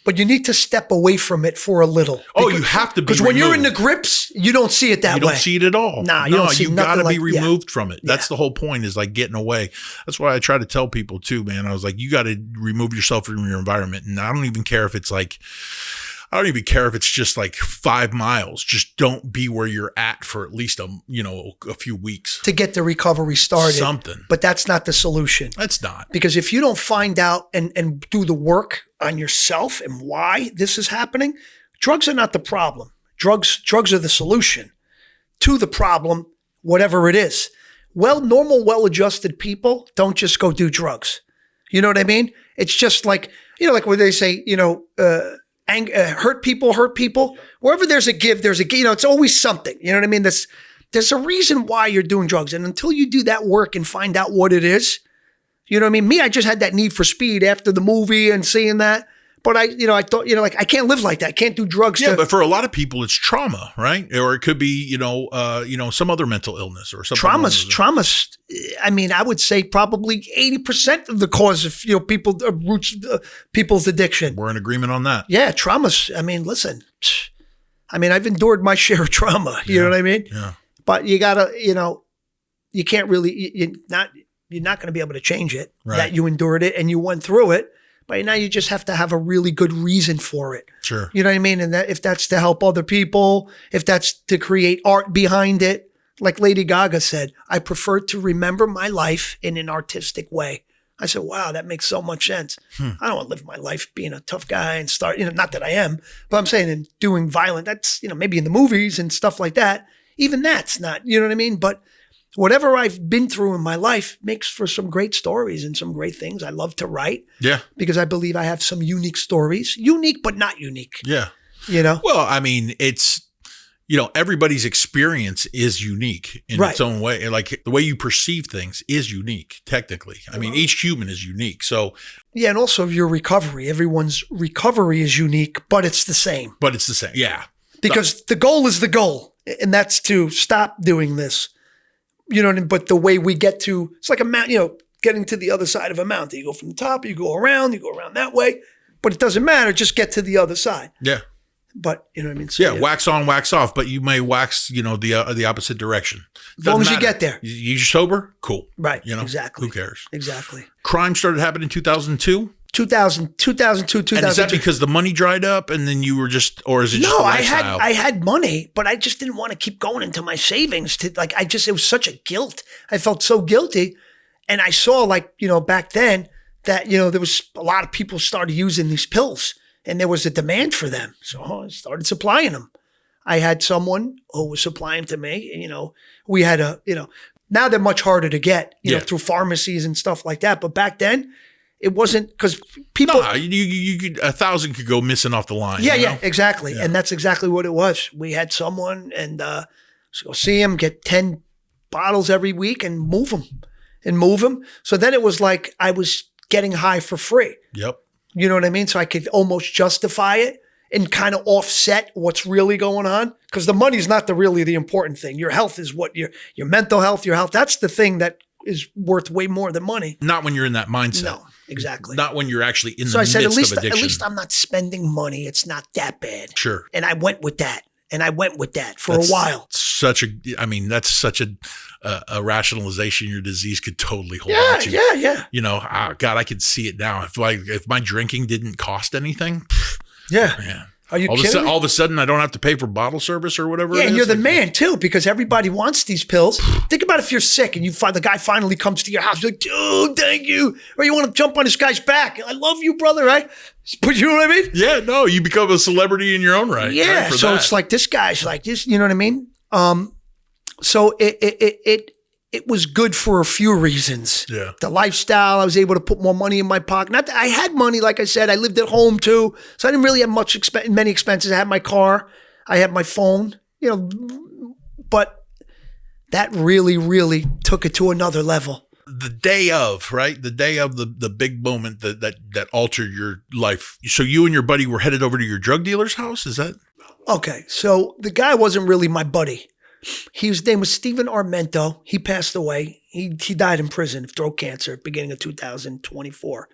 But you need to step away from it for a little. You have to be because when you're in the grips, you don't see it that way. You don't see it at all. Nah, you don't see you got to be removed from it. Yeah. That's the whole point, is like getting away. That's why I try to tell people too, man. I was like, you got to remove yourself from your environment. And I don't even care if it's just like 5 miles. Just don't be where you're at for at least a few weeks to get the recovery started. Something. But that's not the solution. That's not. Because if you don't find out and do the work on yourself and why this is happening, drugs are not the problem. Drugs are the solution to the problem, whatever it is. Normal, well-adjusted people don't just go do drugs. You know what I mean? It's just like, like where they say, hurt people. Wherever there's a give, there's a give. It's always something. You know what I mean? There's a reason why you're doing drugs. And until you do that work and find out what it is, you know what I mean? Me, I just had that need for speed after the movie and seeing that. But I thought, like, I can't live like that. I can't do drugs. Yeah, but for a lot of people, it's trauma, right? Or it could be, some other mental illness or something. Trauma's. I mean, I would say probably 80% of the cause of people's addiction. We're in agreement on that. Yeah, trauma's. I mean, listen. I mean, I've endured my share of trauma. You know what I mean? Yeah. But you gotta, you can't really. You're not going to be able to change it. Right. That you endured it and you went through it. But now you just have to have a really good reason for it. Sure. You know what I mean? And that if that's to help other people, if that's to create art behind it, like Lady Gaga said, I prefer to remember my life in an artistic way. I said, wow, that makes so much sense. I don't want to live my life being a tough guy and start, not that I am, but I'm saying in doing violent, that's, maybe in the movies and stuff like that. Even that's not, you know what I mean? But whatever I've been through in my life makes for some great stories and some great things. I love to write. Yeah. Because I believe I have some unique stories. Unique, but not unique. Yeah. Well, I mean, it's, everybody's experience is unique in its own way. Like the way you perceive things is unique, technically. I mean, each human is unique. So. Yeah. And also your recovery. Everyone's recovery is unique, but it's the same. Yeah. Because the goal is the goal. And that's to stop doing this. You know what I mean? But the way we get to, it's like a mountain, getting to the other side of a mountain. You go from the top, you go around that way. But it doesn't matter. Just get to the other side. Yeah. But, you know what I mean? So, yeah, wax on, wax off. But you may wax, the opposite direction. As long as you get there. You sober? Cool. Right. Exactly. Who cares? Exactly. Crime started happening in 2002? 2002. And is that because the money dried up and then you were just, or is it just the lifestyle? I had money, but I just didn't want to keep going into my savings it was such a guilt. I felt so guilty. And I saw back then that, there was a lot of people started using these pills and there was a demand for them. So I started supplying them. I had someone who was supplying to me, we had now they're much harder to get, through pharmacies and stuff like that. But back then, it wasn't because people. No, you could 1,000 could go missing off the line. Yeah, exactly. Yeah. And that's exactly what it was. We had someone and so go see him, get 10 bottles every week and move them. So then it was like I was getting high for free. Yep. You know what I mean? So I could almost justify it and kind of offset what's really going on because the money's not really the important thing. Your health is what your mental health, your health. That's the thing that is worth way more than money. Not when you're in that mindset. No, exactly. Not when you're actually in the midst of addiction. So I said, at least I'm not spending money. It's not that bad. Sure. And I went with that. For a while. That's such a rationalization your disease could totally hold on to. Yeah. God, I could see it now. If my drinking didn't cost anything. Yeah. Man. Are you kidding me? All of a sudden, I don't have to pay for bottle service or whatever. Yeah, and you're the man too, because everybody wants these pills. Think about if you're sick and the guy finally comes to your house. You're like, dude, thank you. Or you want to jump on this guy's back. I love you, brother, right? But you know what I mean? Yeah, no, you become a celebrity in your own right. Yeah, so it's like this guy's like this, you know what I mean? So it was good for a few reasons. Yeah. The lifestyle, I was able to put more money in my pocket. Not that I had money, like I said, I lived at home too. So I didn't really have many expenses. I had my car, I had my phone, you know, but that really, really took it to another level. The day of, right? The day of the big moment that altered your life. So you and your buddy were headed over to your drug dealer's house? Is that? Okay, so the guy wasn't really my buddy. His name was Stephen Armento. He passed away. He died in prison of throat cancer beginning of 2024.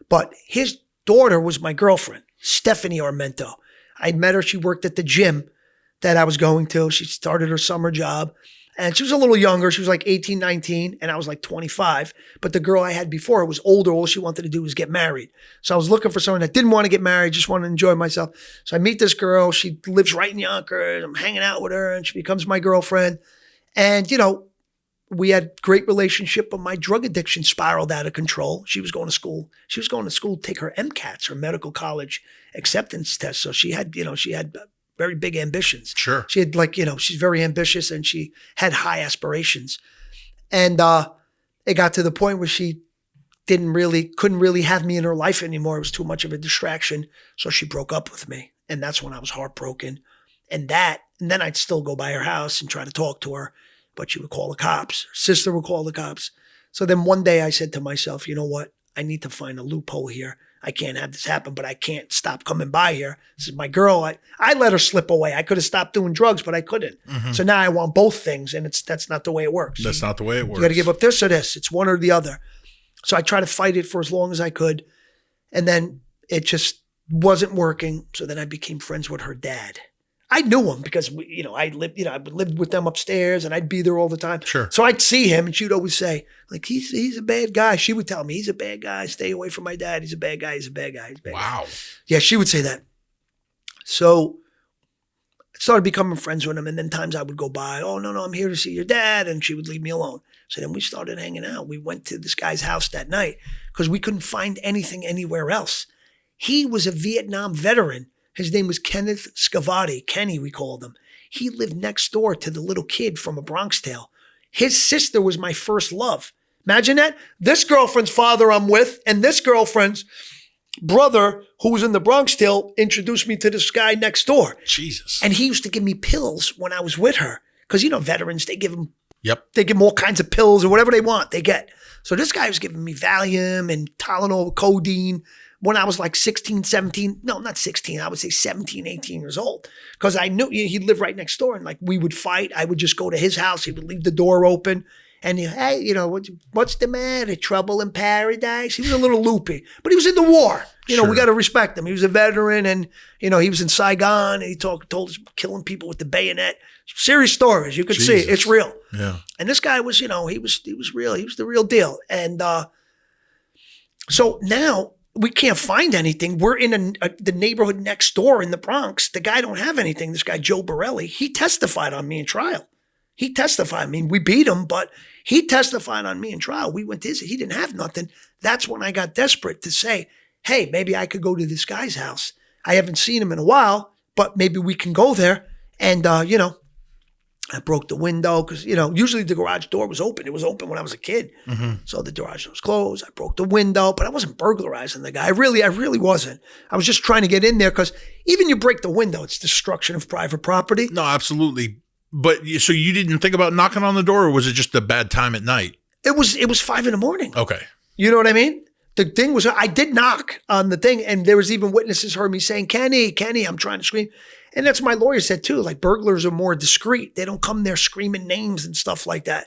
But his daughter was my girlfriend, Stephanie Armento. I met her. She worked at the gym that I was going to. She started her summer job. And she was a little younger. She was like 18, 19, and I was like 25. But the girl I had before was older. All she wanted to do was get married. So I was looking for someone that didn't want to get married, just wanted to enjoy myself. So I meet this girl. She lives right in Yonkers. I'm hanging out with her, and she becomes my girlfriend. And, you know, we had a great relationship, but my drug addiction spiraled out of control. She was going to school. She was going to school to take her MCATs, her medical college acceptance test. So she had very big ambitions. Sure. She had she's very ambitious and she had high aspirations. And it got to the point where she couldn't really have me in her life anymore. It was too much of a distraction. So she broke up with me. And that's when I was heartbroken. And then I'd still go by her house and try to talk to her, but she would call the cops. Her sister would call the cops. So then one day I said to myself, you know what? I need to find a loophole here. I can't have this happen, but I can't stop coming by here. This is my girl. I let her slip away. I could have stopped doing drugs, but I couldn't. Mm-hmm. So now I want both things, and that's not the way it works. That's not the way it works. You got to give up this or this. It's one or the other. So I tried to fight it for as long as I could, and then it just wasn't working. So then I became friends with her dad. I knew him because I lived with them upstairs and I'd be there all the time. Sure. So I'd see him and she'd always say, like, he's a bad guy. She would tell me, he's a bad guy. Stay away from my dad. He's a bad guy. He's a bad guy. He's a bad guy. Wow. Yeah, she would say that. So I started becoming friends with him, and then times I would go by, oh, no, I'm here to see your dad, and she would leave me alone. So then we started hanging out. We went to this guy's house that night because we couldn't find anything anywhere else. He was a Vietnam veteran. His name was Kenneth Scavati. Kenny, we called him. He lived next door to the little kid from A Bronx Tale. His sister was my first love. Imagine that. This girlfriend's father I'm with, and this girlfriend's brother, who was in The Bronx Tale, introduced me to this guy next door. Jesus. And he used to give me pills when I was with her. Because, veterans, they give them, they give them all kinds of pills or whatever they want, they get. So this guy was giving me Valium and Tylenol, codeine, when I was like 16, 17, no, not 16, I would say 17, 18 years old. Because I knew he'd live right next door and like we would fight. I would just go to his house. He would leave the door open and hey, what's the matter? Trouble in paradise? He was a little loopy, but he was in the war. Sure. We got to respect him. He was a veteran and, he was in Saigon and he told us killing people with the bayonet. Serious stories. You could see it. It's real. Yeah. And this guy was, he was real. He was the real deal. And so now, we can't find anything. We're in the neighborhood next door in the Bronx. The guy don't have anything. This guy, Joe Borelli, he testified on me in trial. He testified. I mean, we beat him, but he testified on me in trial. We went to his. He didn't have nothing. That's when I got desperate to say, hey, maybe I could go to this guy's house. I haven't seen him in a while, but maybe we can go there. And, I broke the window because, usually the garage door was open. It was open when I was a kid. Mm-hmm. So the garage door was closed. I broke the window, but I wasn't burglarizing the guy. I really wasn't. I was just trying to get in there because even you break the window, it's destruction of private property. No, absolutely. But so you didn't think about knocking on the door, or was it just a bad time at night? It was 5 a.m. Okay. You know what I mean? The thing was, I did knock on the thing, and there was even witnesses heard me saying, Kenny, I'm trying to scream. And that's what my lawyer said too. Like burglars are more discreet. They don't come there screaming names and stuff like that.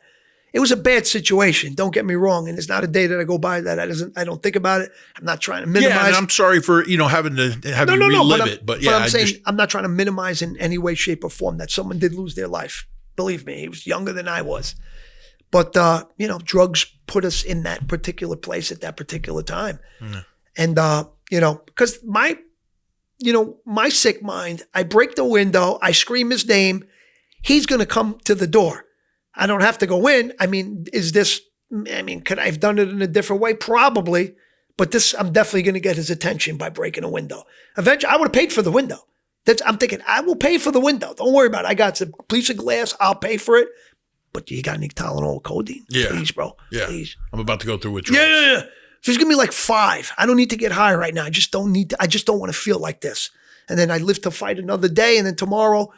It was a bad situation. Don't get me wrong. And there's not a day that I go by that I don't think about it. I'm not trying to minimize. Yeah, and I'm sorry for having to have you relive it. But yeah, I'm saying I'm not trying to minimize in any way, shape, or form that someone did lose their life. Believe me, he was younger than I was. But drugs put us in that particular place at that particular time. Mm. And because my sick mind, I break the window, I scream his name, he's going to come to the door. I don't have to go in. I mean, could I have done it in a different way? Probably. But I'm definitely going to get his attention by breaking a window. Eventually, I would have paid for the window. I'm thinking, I will pay for the window. Don't worry about it. I got some piece of glass. I'll pay for it. But you got any Tylenol, codeine? Yeah. Please, bro. Yeah. Please. I'm about to go through withdrawals. Yeah. So he's giving me like 5. I don't need to get high right now. I just don't want to feel like this. And then I live to fight another day. And then tomorrow,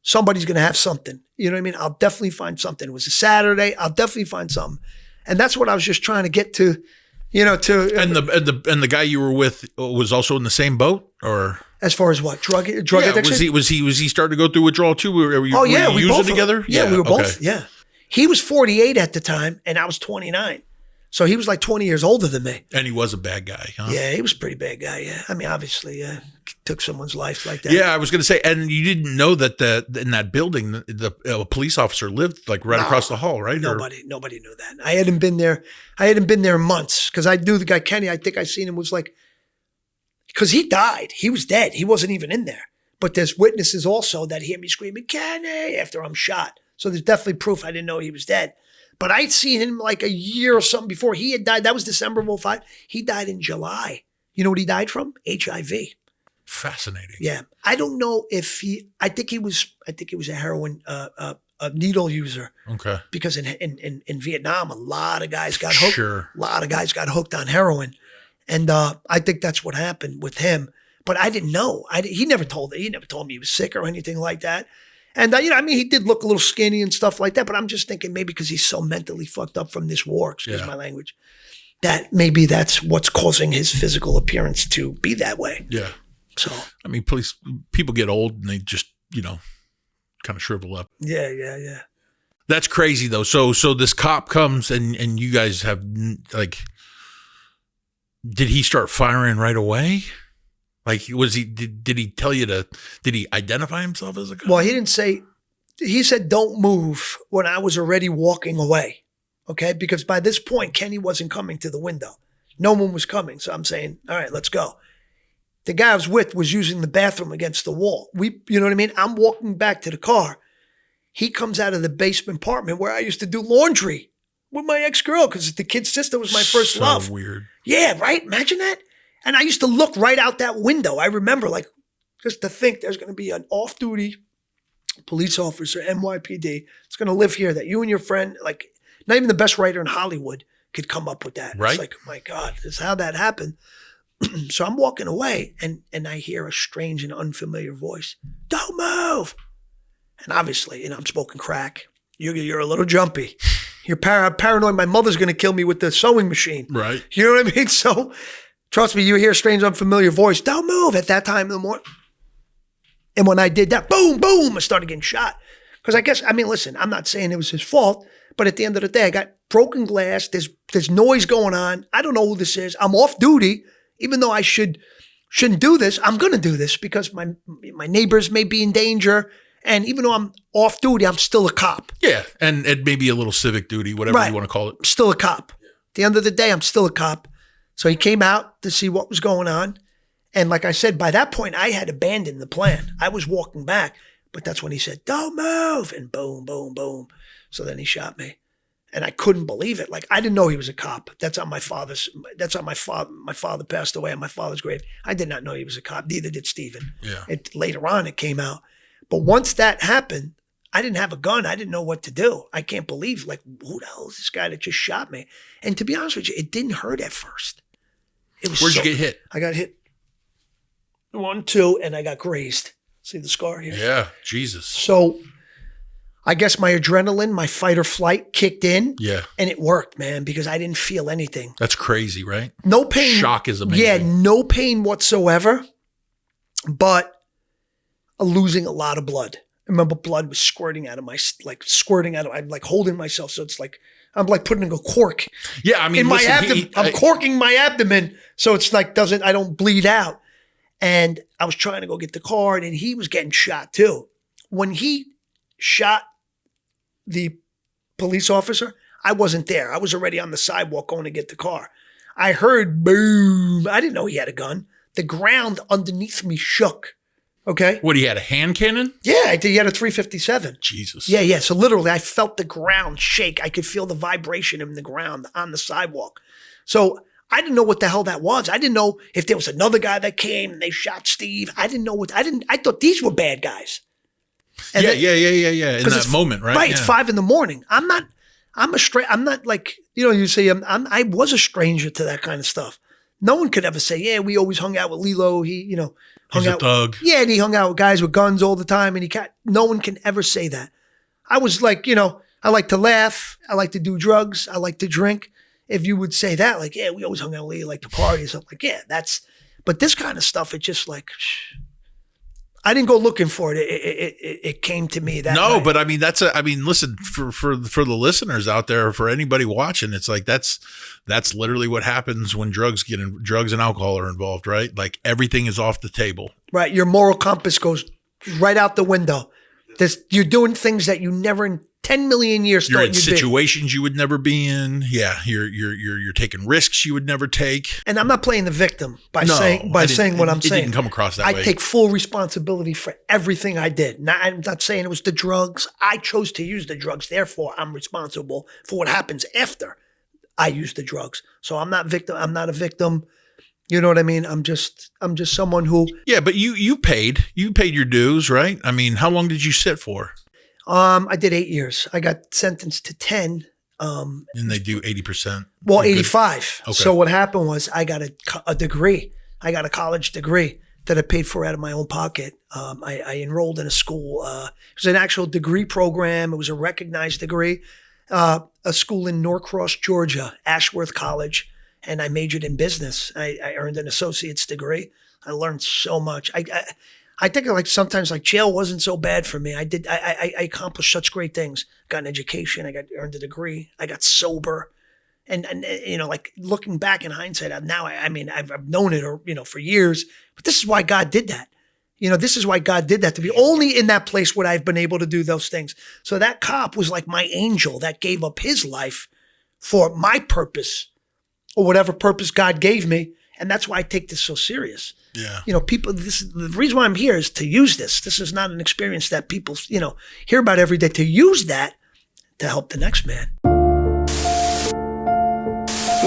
somebody's going to have something. You know what I mean? I'll definitely find something. It was a Saturday. I'll definitely find something. And that's what I was just trying to get to, you know, to. And the guy you were with was also in the same boat, or as far as what? Drug addiction? Was he starting to go through withdrawal too? Were you we using both together? Yeah, we were both. Yeah. He was 48 at the time and I was 29. So he was like 20 years older than me. And he was a bad guy, huh? Yeah, he was a pretty bad guy, yeah. I mean, obviously, took someone's life like that. Yeah, I was going to say, and you didn't know that in that building, the police officer lived like right across the hall, right? Nobody knew that. I hadn't been there months because I knew the guy, Kenny, I think I seen him, was like, because he died. He was dead. He wasn't even in there. But there's witnesses also that hear me screaming, Kenny, after I'm shot. So there's definitely proof I didn't know he was dead. But I'd seen him like a year or something before he had died. That was December of 2005. He died in July. You know what he died from? HIV. Fascinating. Yeah. I don't know if I think he was a heroin, a needle user. Okay. Because in Vietnam, a lot of guys got hooked. Sure. A lot of guys got hooked on heroin. And I think that's what happened with him. But I didn't know. He never told me he was sick or anything like that. And, he did look a little skinny and stuff like that, but I'm just thinking maybe because he's so mentally fucked up from this war, excuse my language, that maybe that's what's causing his physical appearance to be that way. Yeah. So. I mean, people get old and they just, kind of shrivel up. Yeah. That's crazy though. So this cop comes and you guys have like, did he start firing right away? Like, did he tell you did he identify himself as a cop? Well, he didn't say, he said, don't move when I was already walking away. Okay. Because by this point, Kenny wasn't coming to the window. No one was coming. So I'm saying, all right, let's go. The guy I was with was using the bathroom against the wall. You know what I mean? I'm walking back to the car. He comes out of the basement apartment where I used to do laundry with my ex-girl because the kid's sister was my first love. So weird. Yeah, right? Imagine that. And I used to look right out that window. I remember, like, just to think there's going to be an off-duty police officer, NYPD, it's going to live here that you and your friend, like, not even the best writer in Hollywood could come up with that. Right. It's like, oh my God, this is how that happened. So I'm walking away and I hear a strange and unfamiliar voice. Don't move. And obviously, I'm smoking crack. You're a little jumpy. You're paranoid. My mother's going to kill me with the sewing machine. Right. You know what I mean? So trust me, you hear a strange, unfamiliar voice. Don't move at that time in the morning. And when I did that, boom, boom, I started getting shot. Because listen, I'm not saying it was his fault, but at the end of the day, I got broken glass. There's noise going on. I don't know who this is. I'm off duty, even though I shouldn't do this. I'm going to do this because my neighbors may be in danger. And even though I'm off duty, I'm still a cop. Yeah, and it may be a little civic duty, whatever you want to call it. I'm still a cop. At the end of the day, I'm still a cop. So he came out to see what was going on. And like I said, by that point, I had abandoned the plan. I was walking back. But that's when he said, don't move. And boom, boom, boom. So then he shot me. And I couldn't believe it. Like, I didn't know he was a cop. That's on my father passed away on my father's grave. I did not know he was a cop. Neither did Steven. Yeah. Later on, it came out. But once that happened, I didn't have a gun. I didn't know what to do. I can't believe, like, who the hell is this guy that just shot me? And to be honest with you, it didn't hurt at first. Where'd you get hit? I got hit 1, 2, and I got grazed. See the scar here? Yeah, Jesus. So I guess my adrenaline, my fight or flight kicked in. Yeah. And it worked, man, because I didn't feel anything. That's crazy, right? No pain. Shock is amazing. Yeah, no pain whatsoever, but losing a lot of blood. I remember blood was squirting out of I'm like holding myself. So it's like, I'm like putting a cork. Yeah, I mean, in my abdomen. I'm corking my abdomen. So it's like, I don't bleed out. And I was trying to go get the card and he was getting shot too. When he shot the police officer, I wasn't there. I was already on the sidewalk going to get the car. I heard boom. I didn't know he had a gun. The ground underneath me shook. Okay. What, he had a hand cannon? Yeah, he had a 357. Jesus. Yeah. So literally I felt the ground shake. I could feel the vibration in the ground on the sidewalk. So I didn't know what the hell that was. I didn't know if there was another guy that came and they shot Steve. I thought these were bad guys. And yeah. In that moment, right? Right. Yeah. It's 5 a.m. I'm not like, you say, I was a stranger to that kind of stuff. No one could ever say, yeah, we always hung out with Lillo. He, He's a thug. Yeah, and he hung out with guys with guns all the time, and no one can ever say that. I was like, I like to laugh. I like to do drugs. I like to drink. If you would say that, like, yeah, we always hung out with Lee, like to party. So I'm like, yeah, but this kind of stuff, it's just like, I didn't go looking for it. It came to me that No, night. but I mean, listen, for the listeners out there, for anybody watching, it's like, that's literally what happens when drugs and alcohol are involved, right? Like everything is off the table. Right. Your moral compass goes right out the window. You're doing things that you never in 10 million years You're thought in you'd situations you would never be in. Yeah. You're taking risks you would never take. be. And I'm not playing the victim by saying what I'm saying. It didn't come across that way. I take full responsibility for everything I did. I'm not saying it was the drugs. I chose to use the drugs. Therefore, I'm responsible for what happens after I use the drugs. So I'm not victim. I'm not a victim. You know what I mean? I'm just someone who. Yeah, but you paid your dues, right? I mean, how long did you sit for? I did 8 years. I got sentenced to 10. And they do 80%. Well, 85. Okay. So what happened was I got a degree. I got a college degree that I paid for out of my own pocket. I enrolled in a school. It was an actual degree program. It was a recognized degree. A school in Norcross, Georgia, Ashworth College. And I majored in business. I earned an associate's degree. I learned so much. I think like sometimes like jail wasn't so bad for me. I accomplished such great things. Got an education. Earned a degree. I got sober, and like looking back in hindsight now, I mean I've known it for years. But this is why God did that. This is why God did that to me. Only in that place would I've been able to do those things. So that cop was like my angel that gave up his life for my purpose or whatever purpose God gave me, and that's why I take this so serious. Yeah. People, the reason why I'm here is to use this. This is not an experience that people, hear about every day. To use that to help the next man.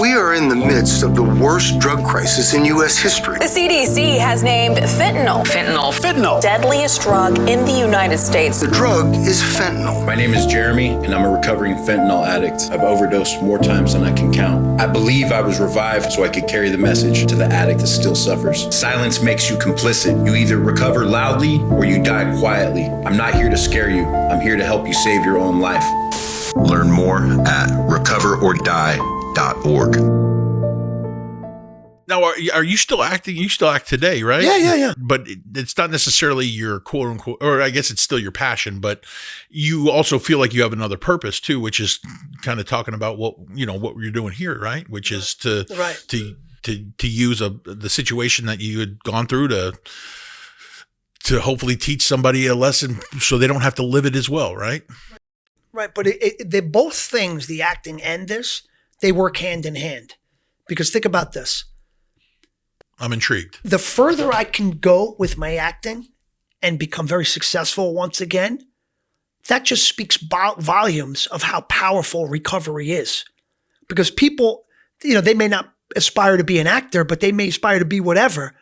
We are in the midst of the worst drug crisis in U.S. history. The CDC has named fentanyl deadliest drug in the United States. The drug is fentanyl. My name is Jeremy, and I'm a recovering fentanyl addict. I've overdosed more times than I can count. I believe I was revived so I could carry the message to the addict that still suffers. Silence makes you complicit. You either recover loudly or you die quietly. I'm not here to scare you. I'm here to help you save your own life. Learn more at recoverordie.org. Now, are you still acting? You still act today, right? Yeah. But it's not necessarily your quote unquote, or I guess it's still your passion, but you also feel like you have another purpose too, which is kind of talking about what you're doing here, right? Which is to use the situation that you had gone through to hopefully teach somebody a lesson so they don't have to live it as well, right? Right, but they're both things, the acting and this, they work hand in hand. Because think about this. I'm intrigued. The further I can go with my acting and become very successful once again, that just speaks volumes of how powerful recovery is. Because people, they may not aspire to be an actor, but they may aspire to be whatever.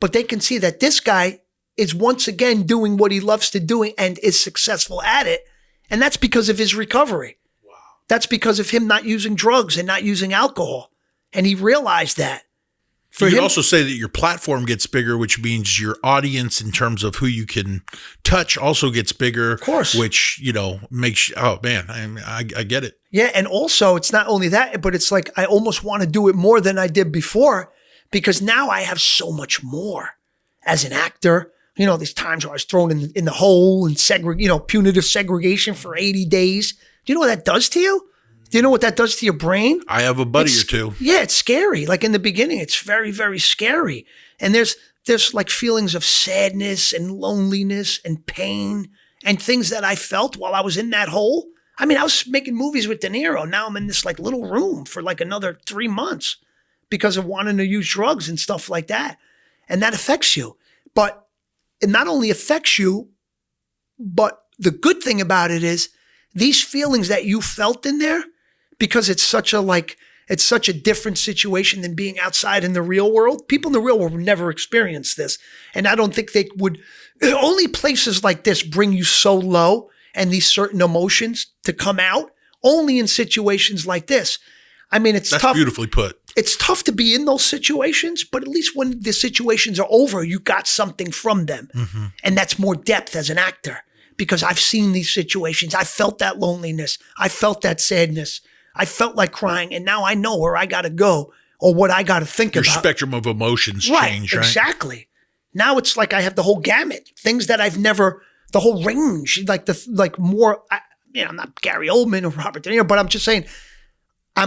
But they can see that this guy is once again doing what he loves to do and is successful at it. And that's because of his recovery. Wow. That's because of him not using drugs and not using alcohol. And he realized that. You could also say that your platform gets bigger, which means your audience in terms of who you can touch also gets bigger. Of course. Which, makes, oh man, I get it. Yeah. And also it's not only that, but it's like I almost want to do it more than I did before because now I have so much more as an actor. These times where I was thrown in the hole and punitive segregation for 80 days. Do you know what that does to you? Do you know what that does to your brain? I have a buddy or two. Yeah, it's scary. Like in the beginning, it's very, very scary. And there's like feelings of sadness and loneliness and pain and things that I felt while I was in that hole. I mean, I was making movies with De Niro. Now I'm in this like little room for like another 3 months because of wanting to use drugs and stuff like that. And that affects you. But it not only affects you, but the good thing about it is these feelings that you felt in there, because it's such a different situation than being outside in the real world. People in the real world would never experience this. And I don't think they would. Only places like this bring you so low and these certain emotions to come out only in situations like this. I mean, it's tough. That's beautifully put. it's tough to be in those situations, but at least when the situations are over, you got something from them. Mm-hmm. And that's more depth as an actor, because I've seen these situations. I felt that loneliness. I felt that sadness. I felt like crying. And now I know where I got to go or what I got to think Your about. spectrum of emotions change, right? Exactly. Now it's like I have the whole gamut, things that I've never, the whole range, more, I'm not Gary Oldman or Robert De Niro, but I'm just saying, I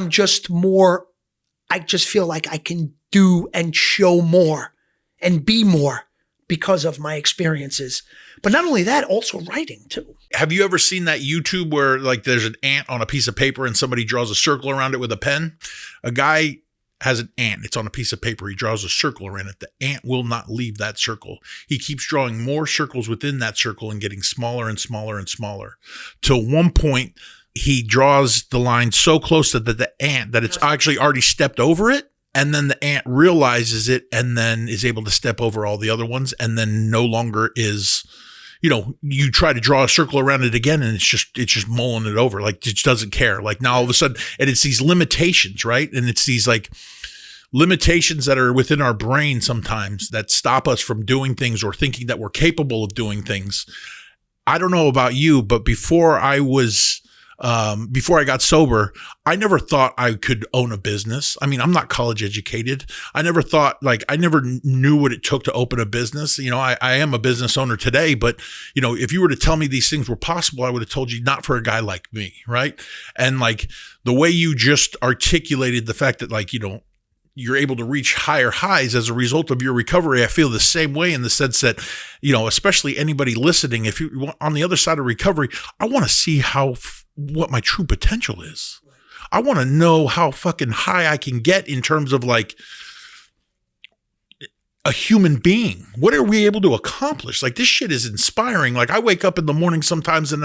just feel like I can do and show more and be more because of my experiences. But not only that, also writing too. Have you ever seen that YouTube where like there's an ant on a piece of paper and somebody draws a circle around it with a pen? A guy has an ant. It's on a piece of paper. He draws a circle around it. The ant will not leave that circle. He keeps drawing more circles within that circle and getting smaller and smaller and smaller. Till one point, he draws the line so close that the ant, that it's actually already stepped over it. And then the ant realizes it and then is able to step over all the other ones. And then no longer is, you try to draw a circle around it again and it's just mulling it over. Like it just doesn't care. Like now all of a sudden, and it's these limitations, right? And it's these like limitations that are within our brain sometimes that stop us from doing things or thinking that we're capable of doing things. I don't know about you, but before I got sober, I never thought I could own a business. I mean, I'm not college educated. I never knew what it took to open a business. I am a business owner today, but if you were to tell me these things were possible, I would have told you not for a guy like me. Right. And like the way you just articulated the fact that you're able to reach higher highs as a result of your recovery. I feel the same way in the sense that, especially anybody listening, if you're on the other side of recovery, I want to see what my true potential is. I want to know how fucking high I can get in terms of like a human being. What are we able to accomplish? Like this shit is inspiring. Like I wake up in the morning sometimes and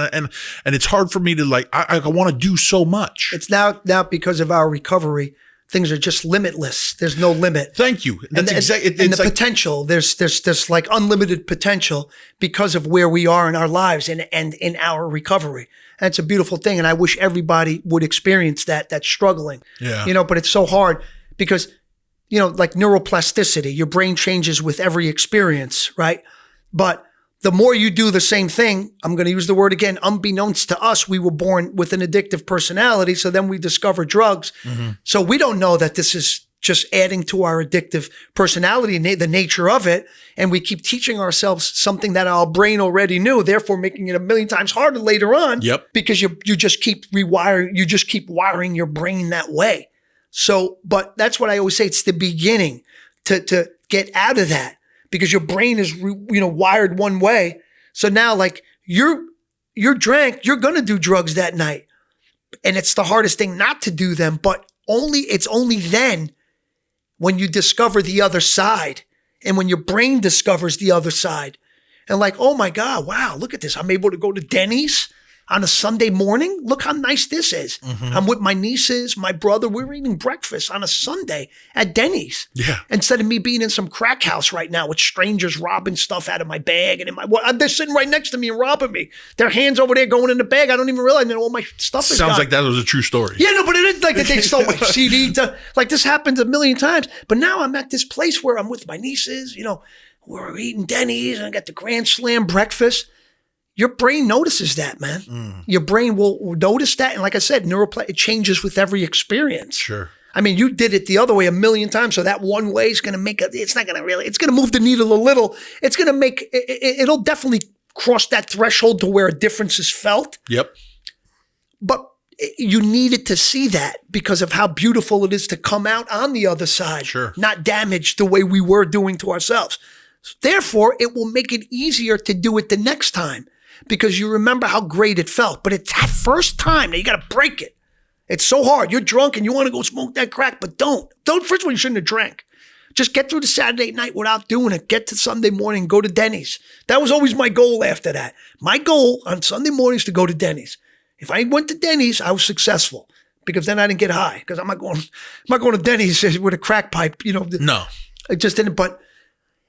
it's hard for me to I want to do so much. It's now because of our recovery, things are just limitless. There's no limit. Thank you. That's exactly. And the potential, there's like unlimited potential because of where we are in our lives and in our recovery. That's a beautiful thing. And I wish everybody would experience that's struggling. Yeah. But it's so hard because, like neuroplasticity, your brain changes with every experience, right? But the more you do the same thing, I'm going to use the word again, unbeknownst to us, we were born with an addictive personality. So then we discover drugs. Mm-hmm. So we don't know that this is just adding to our addictive personality, the nature of it. And we keep teaching ourselves something that our brain already knew, therefore making it a million times harder later on. Yep. Because you just keep rewiring, you just keep wiring your brain that way. So, but that's what I always say. It's the beginning to get out of that. Because your brain is, wired one way. So now, like you're drank, you're gonna do drugs that night, and it's the hardest thing not to do them. But it's only then when you discover the other side, and when your brain discovers the other side, and like, oh my God, wow, look at this! I'm able to go to Denny's on a Sunday morning. Look how nice this is. Mm-hmm. I'm with my nieces, my brother. We're eating breakfast on a Sunday at Denny's. Yeah. Instead of me being in some crack house right now with strangers robbing stuff out of my bag and they're sitting right next to me and robbing me. Their hands over there going in the bag. I don't even realize that all my stuff is Sounds gone. like that was a true story. Yeah, no, but it is like they stole my CD. Like this happens a million times. But now I'm at this place where I'm with my nieces. We're eating Denny's and I got the Grand Slam breakfast. Your brain notices that, man. Mm. Your brain will notice that. And like I said, it changes with every experience. Sure. I mean, you did it the other way a million times. So that one way is going to it's going to move the needle a little. It's going to it'll definitely cross that threshold to where a difference is felt. Yep. But you needed to see that because of how beautiful it is to come out on the other side. Sure. Not damaged the way we were doing to ourselves. Therefore, it will make it easier to do it the next time. Because you remember how great it felt. But it's that first time that you got to break it. It's so hard. You're drunk and you want to go smoke that crack, but don't. First of all, you shouldn't have drank. Just get through the Saturday night without doing it. Get to Sunday morning, go to Denny's. That was always my goal after that. My goal on Sunday mornings to go to Denny's. If I went to Denny's, I was successful. Because then I didn't get high. Because I'm not going to Denny's with a crack pipe. No. I just didn't, but...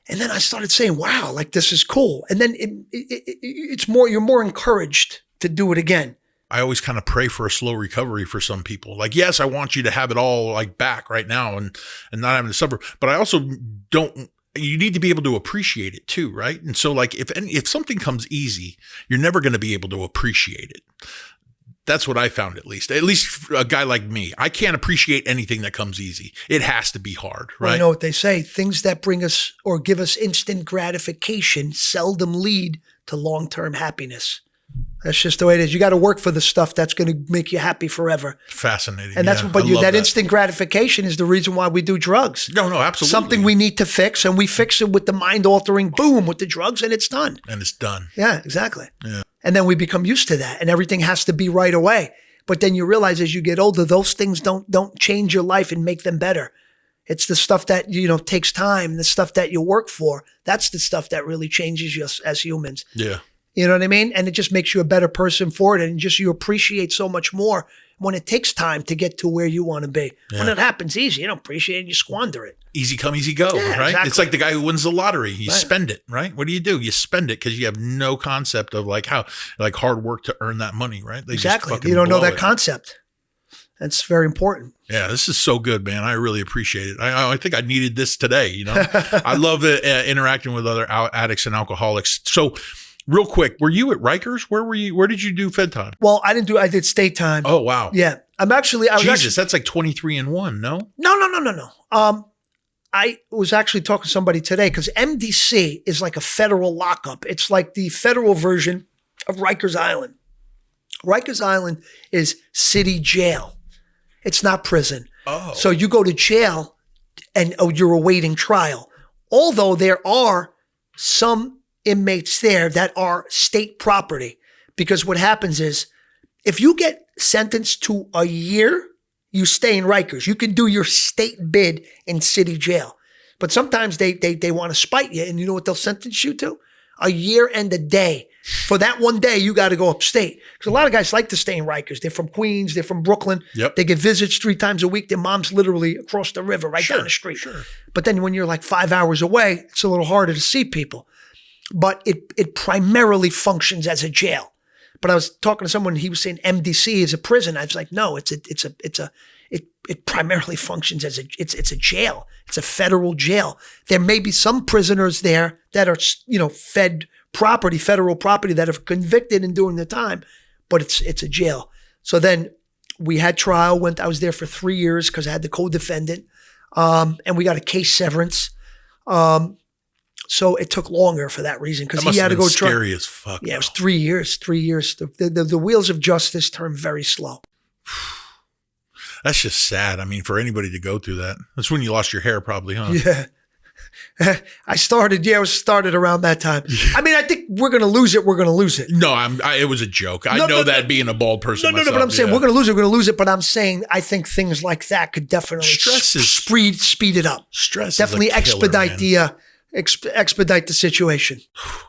And then I started saying, wow, like this is cool. And then it's more, you're more encouraged to do it again I always kind of pray for a slow recovery for some people. Like, yes, I want you to have it all like back right now and not having to suffer. But I also don't, you need to be able to appreciate it too, right? And so like if something comes easy, you're never going to be able to appreciate it. That's what I found, at least a guy like me. I can't appreciate anything that comes easy. It has to be hard, right? Well, you know what they say, things that bring us or give us instant gratification seldom lead to long-term happiness. That's just the way it is. You got to work for the stuff that's going to make you happy forever. Fascinating. And that's that instant gratification is the reason why we do drugs. No, absolutely. Something we need to fix, and we fix it with the mind-altering boom with the drugs, and it's done. And it's done. Yeah, exactly. Yeah. And then we become used to that, and everything has to be right away. But then you realize as you get older, those things don't change your life and make them better. It's the stuff that, takes time, the stuff that you work for. That's the stuff that really changes us as humans. Yeah. You know what I mean? And it just makes you a better person for it. And just you appreciate so much more when it takes time to get to where you want to be. Yeah. When it happens easy, you don't appreciate it, you squander it. Easy come, easy go, yeah, right? Exactly. It's like the guy who wins the lottery. You spend it, right? What do? You spend it because you have no concept of like how hard work to earn that money, right? Exactly. You don't know that concept. That's very important. Yeah, this is so good, man. I really appreciate it. I think I needed this today. I love interacting with other addicts and alcoholics. So real quick, were you at Rikers? Where were you? Where did you do Fed time? Well, I did state time. Oh, wow. Yeah. That's like 23 and 1, no? No. I was actually talking to somebody today because MDC is like a federal lockup. It's like the federal version of Rikers Island. Rikers Island is city jail. It's not prison. Oh. So you go to jail and you're awaiting trial. Although there are some inmates there that are state property, because what happens is if you get sentenced to a year, you stay in Rikers. You can do your state bid in city jail. But sometimes they want to spite you, and you know what they'll sentence you to? A year and a day. For that one day, you got to go upstate. Because a lot of guys like to stay in Rikers. They're from Queens. They're from Brooklyn. Yep. They get visits 3 times a week. Their mom's literally across the river, right down the street. Sure. But then when you're like 5 hours away, it's a little harder to see people. But it primarily functions as a jail. But I was talking to someone, he was saying MDC is a prison. I was like, no, it primarily functions as it's a jail. It's a federal jail. There may be some prisoners there that are, federal property that are convicted and doing the time, but it's a jail. So then we had trial. I was there for 3 years because I had the co-defendant, and we got a case severance. So it took longer for that reason because he had to go try. Scary as fuck. Yeah, it was 3 years. 3 years. The wheels of justice turn very slow. That's just sad. I mean, for anybody to go through that. That's when you lost your hair, probably, huh? Yeah. I started around that time. I mean, I think we're going to lose it. We're going to lose it. No, it was a joke. I know that being a bald person. No, but I'm saying we're going to lose it. We're going to lose it. But I'm saying I think things like that could definitely speed it up. Stress definitely is a killer, expedite the situation.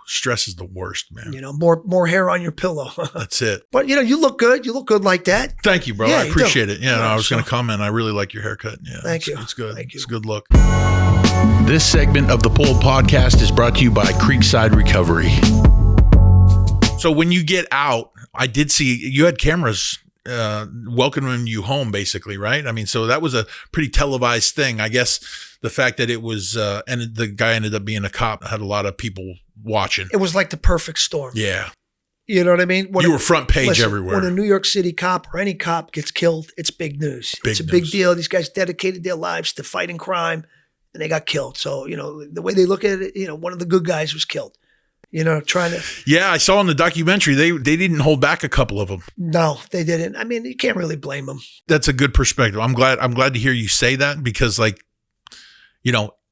Stress is the worst, man. More hair on your pillow. That's it. But you look good. You look good like that. Thank you, bro. Yeah, I appreciate it. Yeah, I was going to comment. I really like your haircut. Yeah, thank you. It's good. Thank you. It's a good look. This segment of the Pulled Podcast is brought to you by Creekside Recovery. So when you get out, I did see you had cameras welcoming you home, basically, right? I mean, so that was a pretty televised thing. I guess the fact that it was, and the guy ended up being a cop, had a lot of people watching. It was like the perfect storm. Yeah. You know what I mean? You were front page everywhere. When a New York City cop or any cop gets killed, it's big news. It's a big deal. These guys dedicated their lives to fighting crime, and they got killed. So, the way they look at it, one of the good guys was killed. Trying to. Yeah, I saw in the documentary they didn't hold back a couple of them. No, they didn't. I mean, you can't really blame them. That's a good perspective. I'm glad to hear you say that because,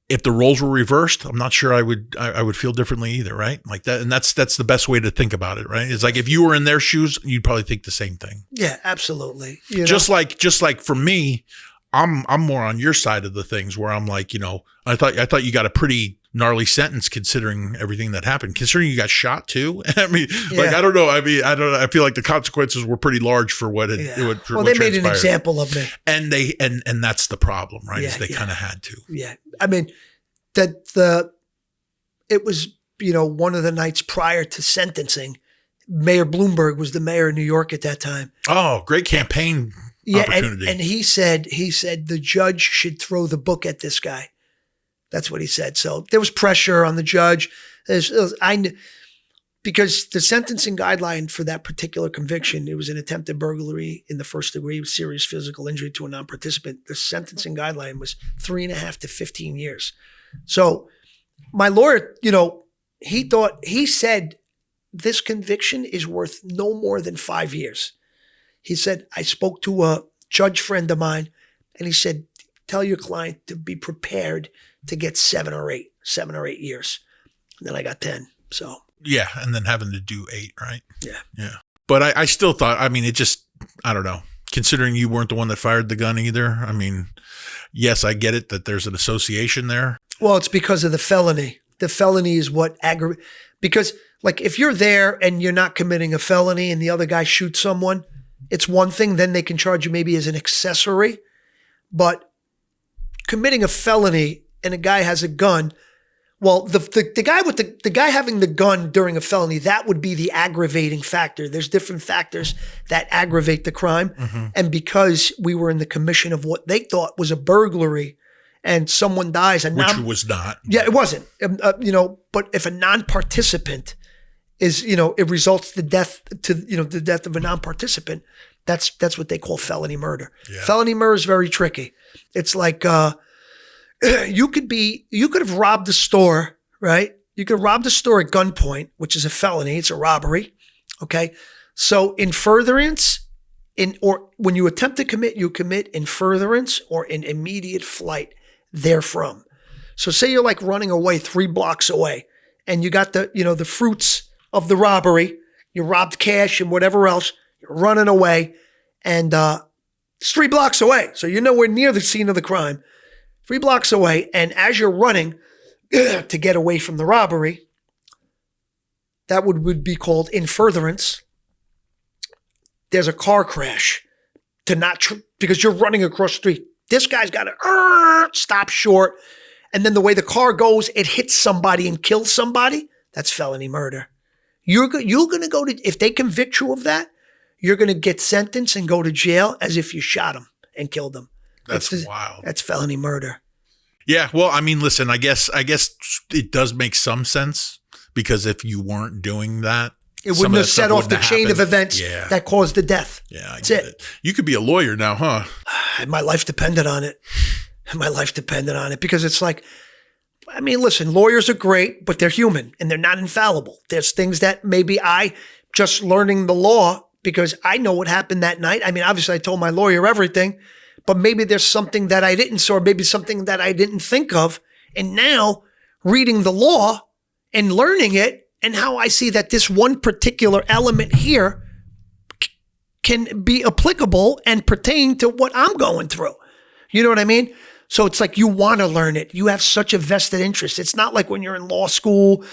if the roles were reversed, I'm not sure I would feel differently either, right? Like that, and that's the best way to think about it, right? It's like if you were in their shoes, you'd probably think the same thing. Yeah, absolutely. Just like for me, I'm more on your side of the things where I'm like, I thought you got a pretty gnarly sentence considering everything that happened, considering you got shot too. I mean, I don't know. I mean, I don't know. I feel like the consequences were pretty large for what it. Yeah. Well, they made an example of me, and that's the problem, right? Yeah, is they kind of had to. Yeah, I mean it was one of the nights prior to sentencing. Mayor Bloomberg was the mayor of New York at that time. Oh, great campaign opportunity. And he said the judge should throw the book at this guy. That's what he said. So there was pressure on the judge. Because the sentencing guideline for that particular conviction, it was an attempted burglary in the first degree with serious physical injury to a non-participant. The sentencing guideline was 3.5 to 15 years. So my lawyer, he said this conviction is worth no more than 5 years. He said, I spoke to a judge friend of mine and he said, tell your client to be prepared to get 7 or 8 years. And then I got 10. So. Yeah, and then having to do 8, right? Yeah. Yeah. But I still thought, I don't know, considering you weren't the one that fired the gun either. I mean, yes, I get it that there's an association there. Well, it's because of the felony. The felony is what because like if you're there and you're not committing a felony and the other guy shoots someone, it's one thing, then they can charge you maybe as an accessory. But committing a felony and a guy has a gun, well, the guy with the guy having the gun during a felony, that would be the aggravating factor. There's different factors that aggravate the crime. Mm-hmm. And because we were in the commission of what they thought was a burglary and someone dies. Which was not. Yeah, it wasn't. But if a non-participant is, it results the death of a non-participant, that's what they call felony murder. Yeah. Felony murder is very tricky. It's like, you could have robbed the store, right? You could rob the store at gunpoint, which is a felony. It's a robbery. Okay. So in furtherance, or when you attempt to commit, you commit in furtherance or in immediate flight therefrom. So say you're like running away 3 blocks away and you got the fruits of the robbery. You robbed cash and whatever else. You're running away and it's 3 blocks away. So you're nowhere near the scene of the crime. 3 blocks away, and as you're running to get away from the robbery, that would be called in furtherance. There's a car crash because you're running across the street. This guy's got to stop short, and then the way the car goes, it hits somebody and kills somebody. That's felony murder. You're going to go to, if they convict you of that, you're going to get sentenced and go to jail as if you shot him and killed him. That's wild. That's felony murder. Yeah. Well, I mean, listen, I guess it does make some sense because if you weren't doing that, it wouldn't have set off the chain of events that caused the death. Yeah, I get it. You could be a lawyer now, huh? My life depended on it. Because it's like, I mean, listen, lawyers are great, but they're human and they're not infallible. There's things that maybe I just learning the law because I know what happened that night. I mean, obviously I told my lawyer everything. But maybe there's something that I didn't saw, or maybe something that I didn't think of. And now reading the law and learning it and how I see that this one particular element here can be applicable and pertain to what I'm going through. You know what I mean? So it's like you want to learn it. You have such a vested interest. It's not like when you're in law school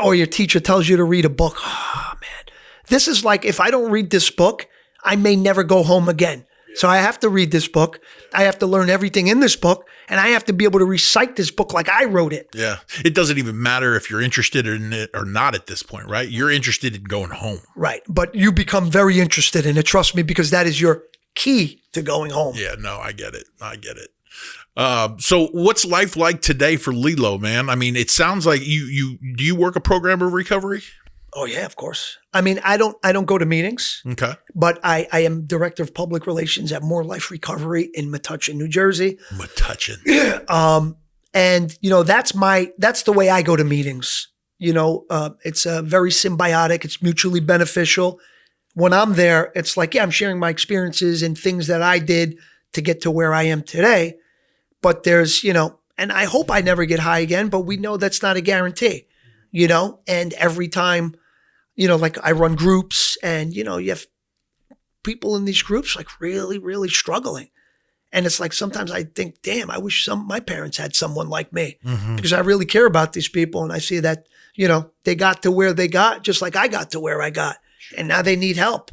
or your teacher tells you to read a book. Oh, man. This is like if I don't read this book, I may never go home again. So I have to read this book. I have to learn everything in this book, and I have to be able to recite this book like I wrote it. Yeah. It doesn't even matter if you're interested in it or not at this point, right? You're interested in going home. Right. But you become very interested in it, trust me, because that is your key to going home. Yeah, no, I get it. So what's life like today for Lillo, man? I mean, it sounds like do you work a program of recovery? Oh yeah, of course. I mean, I don't go to meetings. Okay. But I am director of public relations at More Life Recovery in Metuchen, New Jersey. Metuchen. And that's the way I go to meetings. It's very symbiotic. It's mutually beneficial. When I'm there, it's like, I'm sharing my experiences and things that I did to get to where I am today. But there's, and I hope I never get high again, but we know that's not a guarantee, and every time, like I run groups and, you have people in these groups like really, really struggling. And it's like, sometimes I think, damn, I wish my parents had someone like me because I really care about these people. And I see that, they got to where they got just like I got to where I got. And now they need help.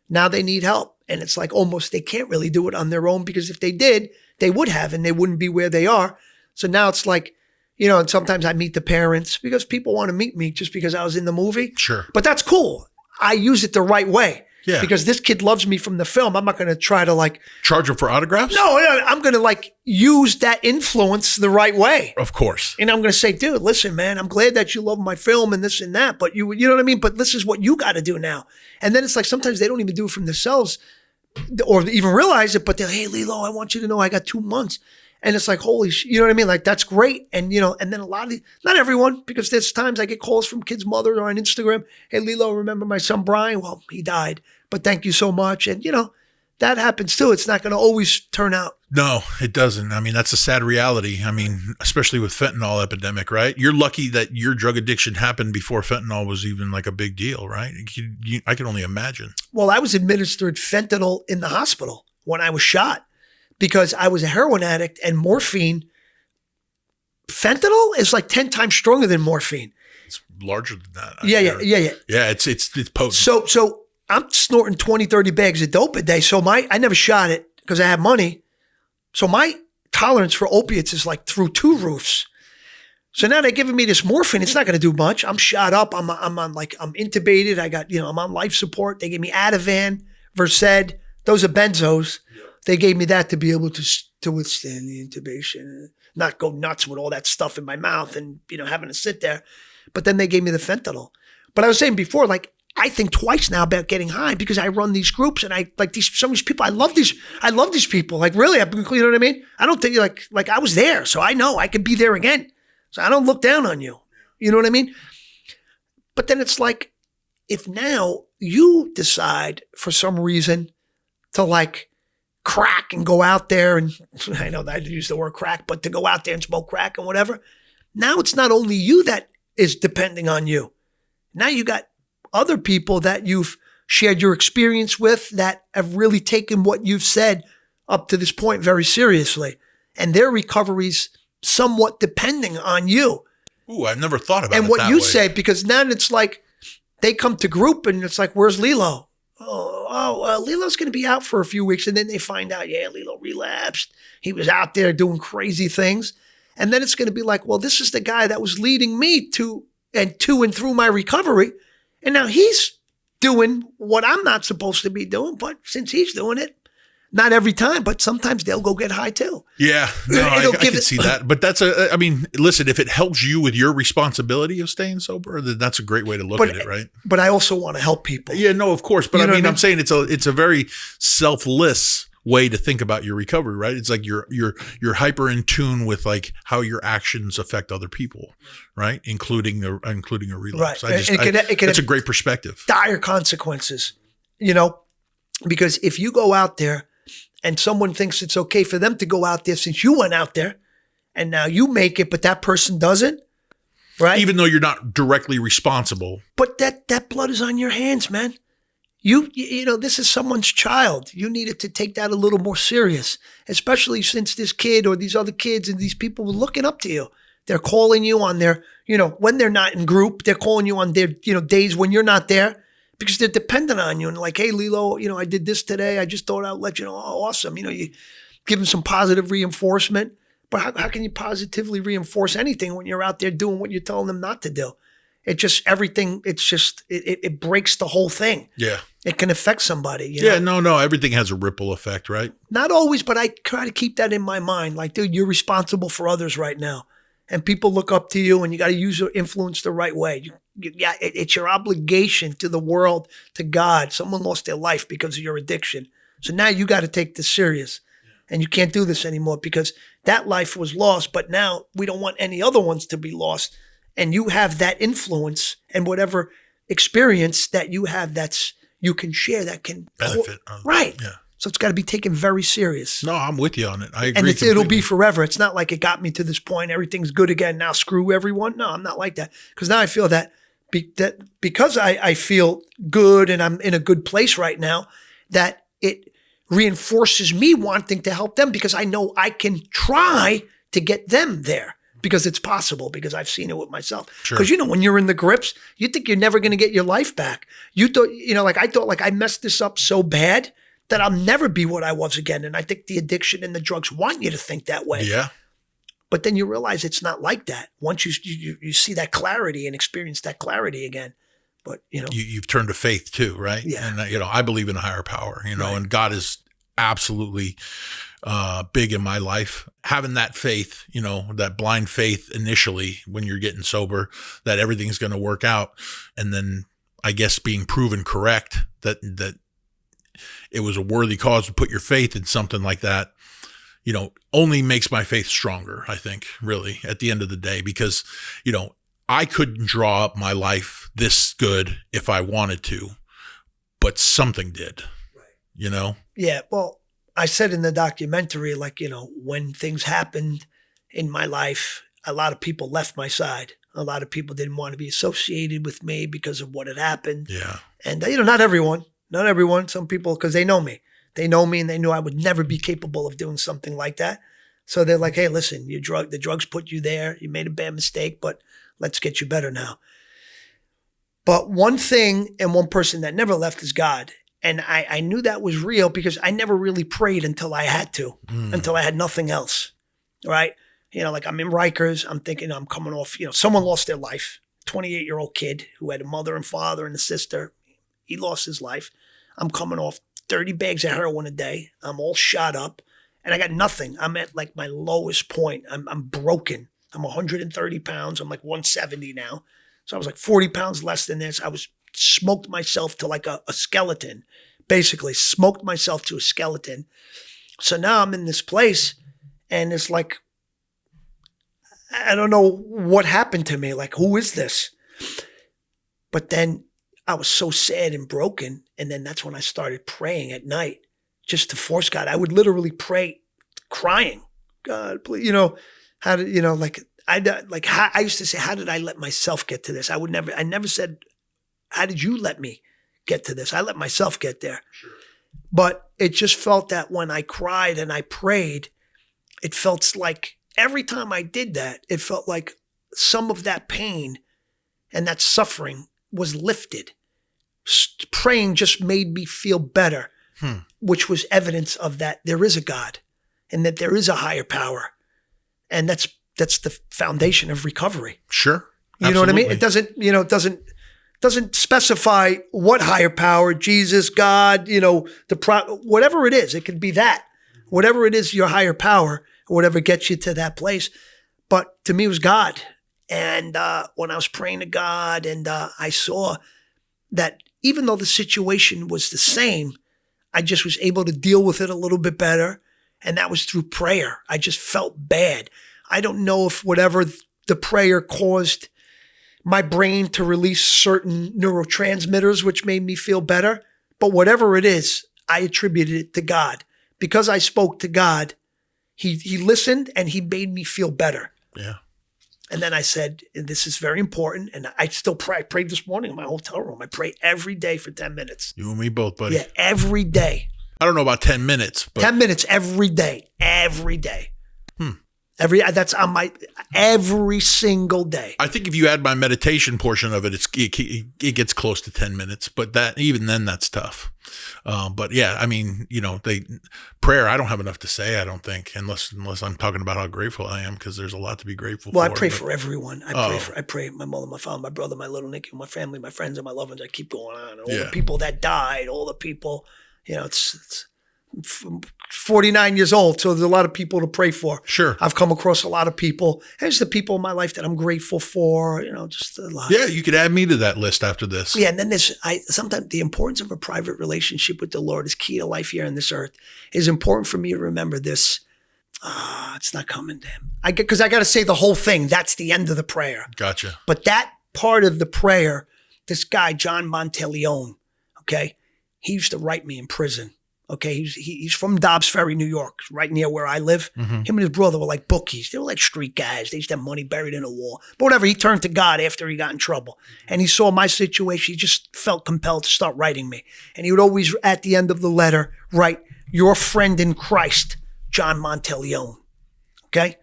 And it's like almost they can't really do it on their own because if they did, they would have and they wouldn't be where they are. So now it's like, and sometimes I meet the parents because people want to meet me just because I was in the movie. Sure. But that's cool. I use it the right way. Yeah. Because this kid loves me from the film. I'm not going to try to like charge him for autographs. No, I'm going to like use that influence the right way. Of course. And I'm going to say, dude, listen, man, I'm glad that you love my film and this and that, but you know what I mean? But this is what you got to do now. And then it's like sometimes they don't even do it from themselves or even realize it, but they're, hey, Lillo, I want you to know I got 2 months. And it's like, holy shit, you know what I mean? Like, that's great. And, you know, and then a lot of not everyone, because there's times I get calls from kids' mothers or on Instagram. Hey, Lillo, remember my son, Brian? Well, he died, but thank you so much. And, you know, that happens too. It's not going to always turn out. No, it doesn't. I mean, that's a sad reality. I mean, especially with fentanyl epidemic, right? You're lucky that your drug addiction happened before fentanyl was even like a big deal, right? I can only imagine. Well, I was administered fentanyl in the hospital when I was shot because I was a heroin addict and morphine. Fentanyl is like 10 times stronger than morphine. It's larger than that. Yeah. Yeah, it's potent. So I'm snorting 20, 30 bags of dope a day. So I never shot it because I had money. So my tolerance for opiates is like through 2 roofs. So now they're giving me this morphine. It's not going to do much. I'm shot up. I'm intubated. I got, I'm on life support. They gave me Ativan, Versed. Those are benzos. Yeah. They gave me that to be able to withstand the intubation and not go nuts with all that stuff in my mouth and, having to sit there. But then they gave me the fentanyl. But I was saying before, like, I think twice now about getting high because I run these groups and I like some of these people. I love these people. Like, really, you know what I mean? I don't think like I was there, so I know I could be there again. So I don't look down on you. You know what I mean? But then it's like, if now you decide for some reason to like crack and go out there and I know that I use the word crack, but to go out there and smoke crack and whatever. Now it's not only you that is depending on you. Now you got other people that you've shared your experience with that have really taken what you've said up to this point very seriously. And their recovery's somewhat depending on you. Ooh, I've never thought about it. And what you way. say, because now it's like they come to group and it's like, where's Lillo? Lillo's going to be out for a few weeks. And then they find out, yeah, Lillo relapsed. He was out there doing crazy things. And then it's going to be like, well, this is the guy that was leading me to and through my recovery. And now he's doing what I'm not supposed to be doing. But since he's doing it, not every time, but sometimes they'll go get high too. Yeah, no, I can see that. But that's listen, if it helps you with your responsibility of staying sober, then that's a great way to look at it, right? But I also want to help people. Yeah, no, of course. But I'm saying it's a very selfless way to think about your recovery, right? It's like you're hyper in tune with like how your actions affect other people, right? Including a relapse. Right. That's a great perspective. Dire consequences, because if you go out there and someone thinks it's okay for them to go out there since you went out there and now you make it, but that person doesn't, right? Even though you're not directly responsible. But that blood is on your hands, man. You this is someone's child. You needed to take that a little more serious, especially since this kid or these other kids and these people were looking up to you. They're calling you on their, when they're not in group, they're calling you on their, days when you're not there. Because they're dependent on you and like, hey, Lillo, I did this today. I just thought I'd let you know. Oh, awesome. You give them some positive reinforcement. But how can you positively reinforce anything when you're out there doing what you're telling them not to do? It just, everything, it breaks the whole thing. Yeah. It can affect somebody. Yeah, no, everything has a ripple effect, right? Not always, but I try to keep that in my mind. Like, dude, you're responsible for others right now. And people look up to you and you got to use your influence the right way. It's your obligation to the world, to God. Someone lost their life because of your addiction. So now you got to take this serious. And you can't do this anymore because that life was lost. But now we don't want any other ones to be lost. And you have that influence and whatever experience that you have you can share that can benefit. Right. Yeah. So it's got to be taken very serious. No, I'm with you on it. I agree. And completely. it'll be forever. It's not like it got me to this point. Everything's good again. Now screw everyone. No, I'm not like that. Because now I feel that because I feel good and I'm in a good place right now, that it reinforces me wanting to help them because I know I can try to get them there because it's possible because I've seen it with myself. Because, Sure. When you're in the grips, you think you're never going to get your life back. You thought, I thought I messed this up so bad that I'll never be what I was again. And I think the addiction and the drugs want you to think that way. Yeah. But then you realize it's not like that. Once you see that clarity and experience that clarity again, But, you know. You've turned to faith too, right? Yeah. And, I believe in a higher power, Right. and God is absolutely big in my life. Having that faith, that blind faith initially when you're getting sober, that everything's going to work out. And then I guess being proven correct that it was a worthy cause to put your faith in something like that, only makes my faith stronger, I think, really, at the end of the day, because, I couldn't draw up my life this good if I wanted to, but something did, Yeah, well, I said in the documentary, when things happened in my life, a lot of people left my side. A lot of people didn't want to be associated with me because of what had happened. Yeah. And, not everyone. Some people, because they know me. They know me and they knew I would never be capable of doing something like that. So they're like, hey, listen, the drugs put you there. You made a bad mistake, but let's get you better now. But one thing and one person that never left is God. And I knew that was real because I never really prayed until I had to, until I had nothing else, right? I'm in Rikers. I'm thinking I'm coming off, someone lost their life, 28-year-old kid who had a mother and father and a sister. He lost his life. I'm coming off 30 bags of heroin a day. I'm all shot up and I got nothing. I'm at my lowest point. I'm broken. I'm 130 pounds. I'm 170 now. So I was 40 pounds less than this. I was smoked myself to a skeleton, basically smoked myself to a skeleton. So now I'm in this place and it's I don't know what happened to me. Who is this? But then I was so sad and broken. And then that's when I started praying at night just to force God. I would literally pray crying. God, please, how did, I used to say, how did I let myself get to this? I never said, how did you let me get to this? I let myself get there. Sure. But it just felt that when I cried and I prayed, it felt like every time I did that, it felt like some of that pain and that suffering was lifted. Praying just made me feel better, which was evidence of that there is a God and that there is a higher power. And that's the foundation of recovery. Sure. You know what I mean? It doesn't specify what higher power, Jesus, God, whatever it is. It could be that. Whatever it is, your higher power, whatever gets you to that place. But to me, it was God. And when I was praying to God and I saw that even though the situation was the same, I just was able to deal with it a little bit better. And that was through prayer. I just felt bad. I don't know if whatever the prayer caused my brain to release certain neurotransmitters, which made me feel better. But whatever it is, I attributed it to God. Because I spoke to God, he listened and he made me feel better. Yeah. And then I said, and this is very important. And I still pray. I prayed this morning in my hotel room. I pray every day for 10 minutes. You and me both, buddy. Yeah, every day. I don't know about 10 minutes, but 10 minutes every day. Every day. That's on my every single day. I think if you add my meditation portion of it, it gets close to 10 minutes, but even then that's tough. But yeah, I mean, prayer, I don't have enough to say, I don't think, unless I'm talking about how grateful I am, because there's a lot to be grateful for. Well, I pray for everyone. I pray my mother, my father, my brother, my little Nicky, my family, my friends, and my loved ones. I keep going on. All the people that died, all the people, it's 49 years old, so there's a lot of people to pray for. Sure. I've come across a lot of people. There's the people in my life that I'm grateful for, just a lot. Yeah, you could add me to that list after this. Yeah, and then sometimes the importance of a private relationship with the Lord is key to life here on this earth. It is important for me to remember this. It's not coming to him. Because I got to say the whole thing. That's the end of the prayer. Gotcha. But that part of the prayer, this guy, John Monteleone, okay, he used to write me in prison. Okay, he's from Dobbs Ferry, New York, right near where I live. Mm-hmm. Him and his brother were like bookies. They were like street guys. They used to have money buried in a wall. But whatever, he turned to God after he got in trouble. And he saw my situation. He just felt compelled to start writing me. And he would always, at the end of the letter, write, "Your friend in Christ, John Monteleone." Okay?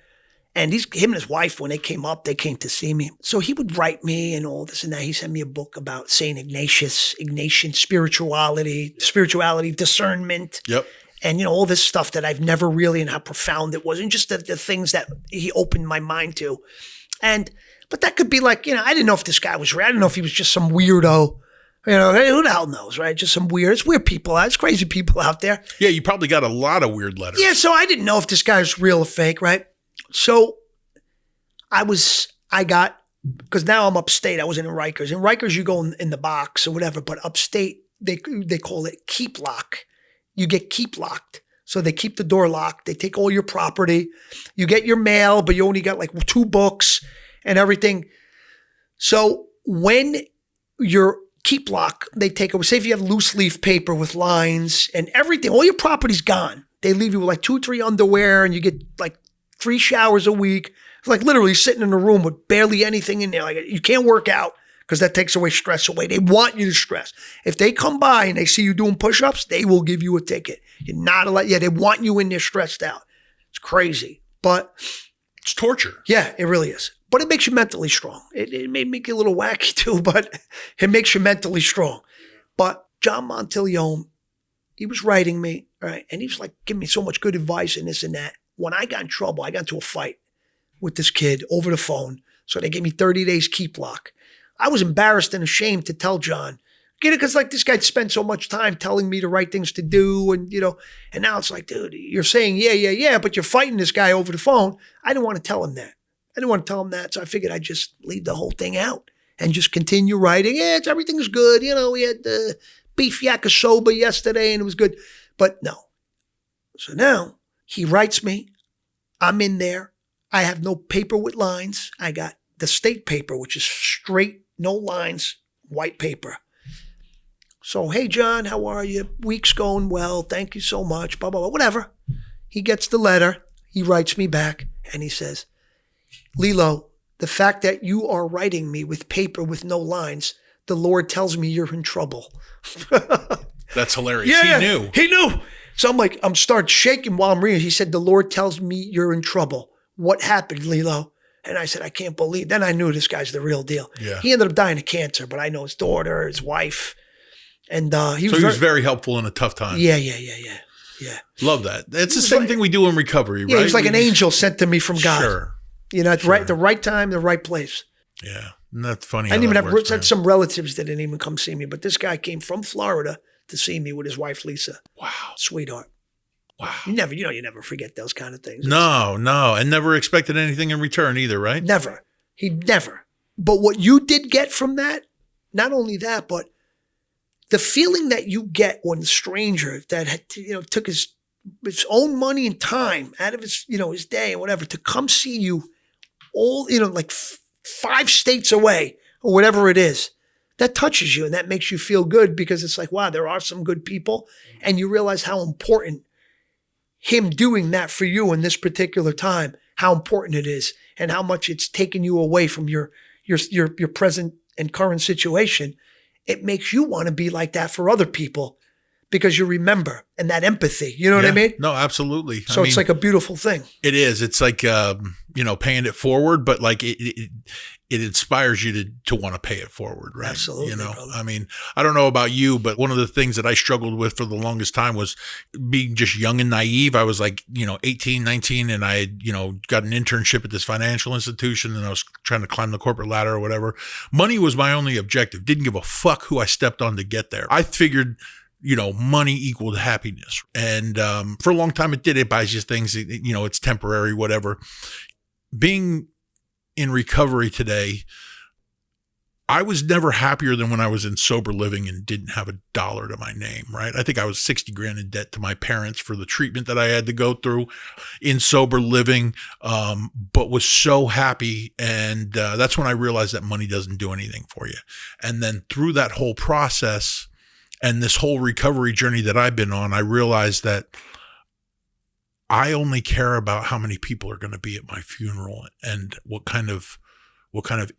And him and his wife, when they came up, they came to see me. So he would write me and all this and that. He sent me a book about St. Ignatian, spirituality, discernment. Yep. And, all this stuff that I've never really, and how profound it was. And just the things that he opened my mind to. And But that could be like, I didn't know if this guy was real. I didn't know if he was just some weirdo. Hey, who the hell knows, right? Just some it's weird people. It's crazy people out there. Yeah, you probably got a lot of weird letters. Yeah, so I didn't know if this guy was real or fake, right? So because now I'm upstate. I was in Rikers. In Rikers, you go in the box or whatever, but upstate, they call it keep lock. You get keep locked. So they keep the door locked. They take all your property. You get your mail, but you only got like 2 books and everything. So when you're keep lock, they take away, say if you have loose leaf paper with lines and everything, all your property's gone. They leave you with like 2-3 underwear and you get like 3 showers a week. It's like literally sitting in a room with barely anything in there. Like you can't work out because that takes away stress away. They want you to stress. If they come by and they see you doing push-ups, they will give you a ticket. You're not allowed. Yeah, they want you in there stressed out. It's crazy, but it's torture. Yeah, it really is. But it makes you mentally strong. It may make you a little wacky too, but it makes you mentally strong. But John Montilione, he was writing me, right? And he was like giving me so much good advice and this and that. When I got in trouble, I got into a fight with this kid over the phone. So they gave me 30 days keep lock. I was embarrassed and ashamed to tell John. Get it? Because like this guy spent so much time telling me the right things to do. And, and now it's like, dude, you're saying, yeah, but you're fighting this guy over the phone. I didn't want to tell him that. So I figured I'd just leave the whole thing out and just continue writing. Yeah, everything's good. We had beef yakisoba yesterday and it was good. But no. So now he writes me. I'm in there. I have no paper with lines. I got the state paper, which is straight, no lines, white paper. So, hey, John, how are you? Week's going well. Thank you so much. Blah, blah, blah, whatever. He gets the letter. He writes me back and he says, Lillo, the fact that you are writing me with paper with no lines, the Lord tells me you're in trouble. That's hilarious. Yeah, He knew. So I'm start shaking while I'm reading. He said, the Lord tells me you're in trouble. What happened, Lillo? And I said, I can't believe. Then I knew this guy's the real deal. Yeah. He ended up dying of cancer, but I know his daughter, his wife. And he was very helpful in a tough time. Yeah. Love that. It's the same thing we do in recovery, right? Yeah, he's like an angel sent to me from God. Sure. At the right time, the right place. Yeah. And that's funny. I didn't even had some relatives that didn't even come see me, but this guy came from Florida to see me with his wife, Lisa. Wow. Sweetheart. Wow. You never forget those kind of things. No. And never expected anything in return either, right? Never. He never. But what you did get from that, not only that, but the feeling that you get when the stranger that had, took his own money and time out of his, his day and whatever to come see you all, like 5 states away or whatever it is, that touches you and that makes you feel good because it's like, wow, there are some good people. And you realize how important him doing that for you in this particular time, how important it is and how much it's taken you away from your present and current situation. It makes you want to be like that for other people because you remember and that empathy, you know what I mean? No, absolutely. So it's like a beautiful thing. It is. It's like, paying it forward, but like it inspires you to want to pay it forward, right? Absolutely. Brother. I mean, I don't know about you, but one of the things that I struggled with for the longest time was being just young and naive. I was like, 18, 19, and I had, got an internship at this financial institution and I was trying to climb the corporate ladder or whatever. Money was my only objective. Didn't give a fuck who I stepped on to get there. I figured, money equaled happiness. And for a long time it did. It buys you things, it's temporary, whatever. Being in recovery today, I was never happier than when I was in sober living and didn't have $1 to my name, right? I think I was $60,000 in debt to my parents for the treatment that I had to go through in sober living, but was so happy. And that's when I realized that money doesn't do anything for you. And then through that whole process and this whole recovery journey that I've been on, I realized that I only care about how many people are going to be at my funeral and what kind of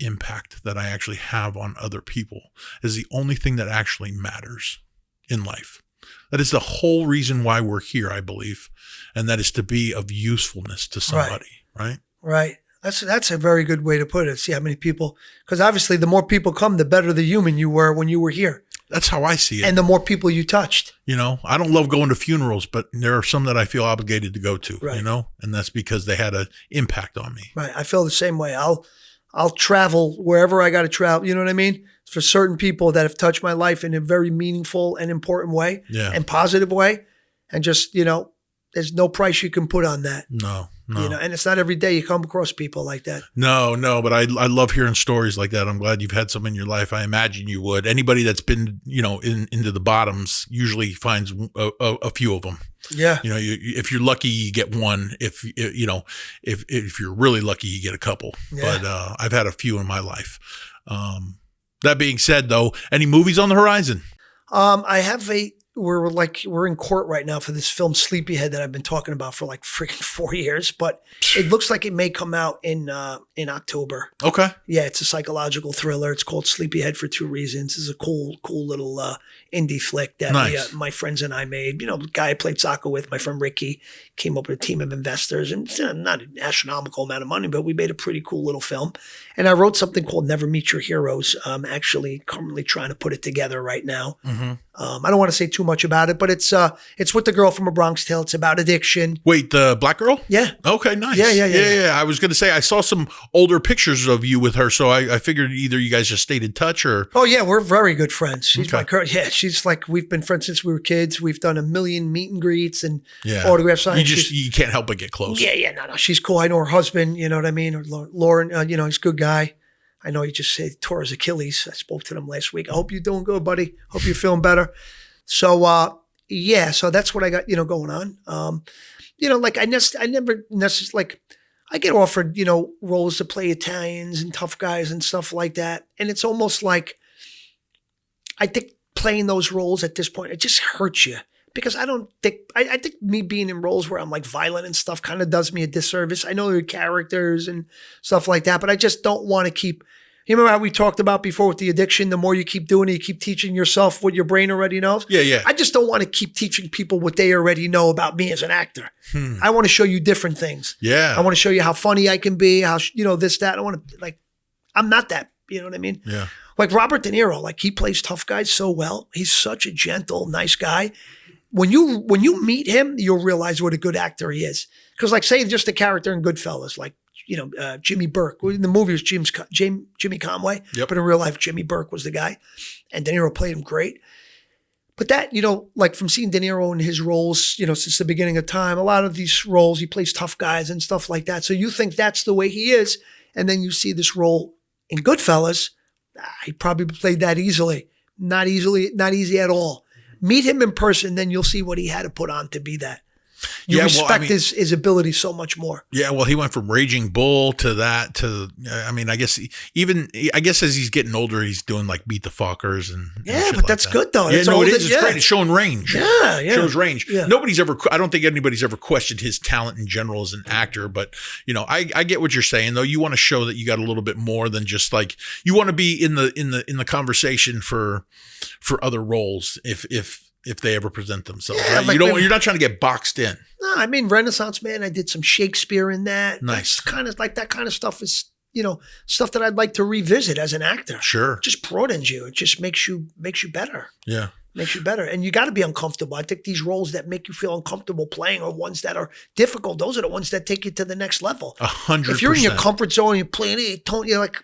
impact that I actually have on other people is the only thing that actually matters in life. That is the whole reason why we're here, I believe. And that is to be of usefulness to somebody, right? Right. That's a very good way to put it. See how many people, because obviously the more people come, the better the human you were when you were here. That's how I see it. And the more people you touched. I don't love going to funerals, but there are some that I feel obligated to go to, right. And that's because they had an impact on me. Right. I feel the same way. I'll I'll travel wherever I got to travel. You know what I mean? For certain people that have touched my life in a very meaningful and important way and positive way. And just, there's no price you can put on that. No. And it's not every day you come across people like that. No, but I love hearing stories like that. I'm glad you've had some in your life. I imagine you would. Anybody that's been, into the bottoms usually finds a few of them. Yeah. If you're lucky, you get one. If you're really lucky, you get a couple. Yeah. But I've had a few in my life. That being said, though, any movies on the horizon? I have we're in court right now for this film Sleepyhead that I've been talking about for like freaking 4 years, but it looks like it may come out in October. Okay. Yeah, it's a psychological thriller. It's called Sleepyhead for two reasons. It's a cool little indie flick that my friends and I made. The guy I played soccer with, my friend Ricky, came up with a team of investors, and it's not an astronomical amount of money, but we made a pretty cool little film. And I wrote something called Never Meet Your Heroes. I'm actually currently trying to put it together right now. Mm-hmm. I don't want to say too much about it, but it's with the girl from A Bronx Tale. It's about addiction. Wait, the black girl? Yeah. Okay, nice. Yeah. I was going to say, I saw some older pictures of you with her, so I figured either you guys just stayed in touch or... Oh, yeah, we're very good friends. She's my current... Yeah, she's like, we've been friends since we were kids. We've done 1 million meet and greets and autograph signs. You can't help but get close. Yeah, no, she's cool. I know her husband, you know what I mean? Or Lauren, he's a good guy. I know he just said tore his Achilles. I spoke to them last week. I hope you're doing good, buddy. Hope you're feeling better. So, so that's what I got, going on. I never necessarily, like, I get offered, roles to play Italians and tough guys and stuff like that. And it's almost like, I think playing those roles at this point, it just hurts you. Because I think me being in roles where I'm like violent and stuff kind of does me a disservice. I know there are characters and stuff like that, but I just don't want to keep, you remember how we talked about before with the addiction, the more you keep doing it, you keep teaching yourself what your brain already knows. Yeah. I just don't want to keep teaching people what they already know about me as an actor. I want to show you different things. Yeah. I want to show you how funny I can be, how, this, that. I want to, I'm not that, you know what I mean? Yeah. Like Robert De Niro, he plays tough guys so well. He's such a gentle, nice guy. When you meet him, you'll realize what a good actor he is. Because say just a character in Goodfellas, Jimmy Burke. In the movie it was Jimmy Conway, but in real life, Jimmy Burke was the guy. And De Niro played him great. But that, from seeing De Niro in his roles, since the beginning of time, a lot of these roles, he plays tough guys and stuff like that. So you think that's the way he is. And then you see this role in Goodfellas, he probably played that easily. Not easy at all. Meet him in person, then you'll see what he had to put on to be that. You respect his ability so much more. Yeah, well, he went from Raging Bull to that to, I guess as he's getting older, he's doing Beat the Fuckers and but that's good though. Yeah, no, it is. It's great. It's showing range. Yeah. Shows range. Yeah. I don't think anybody's ever questioned his talent in general as an actor, but I get what you're saying though. You want to show that you got a little bit more than just you want to be in the conversation for other roles if they ever present themselves. Yeah, right? You're not trying to get boxed in. No, Renaissance Man, I did some Shakespeare in that. Nice. That's kind of that kind of stuff is, stuff that I'd like to revisit as an actor. Sure. It just broadens you. It just makes you better. Yeah. Makes you better. And you got to be uncomfortable. I think these roles that make you feel uncomfortable playing are ones that are difficult. Those are the ones that take you to the next level. 100%. If you're in your comfort zone and you're playing it, you're like,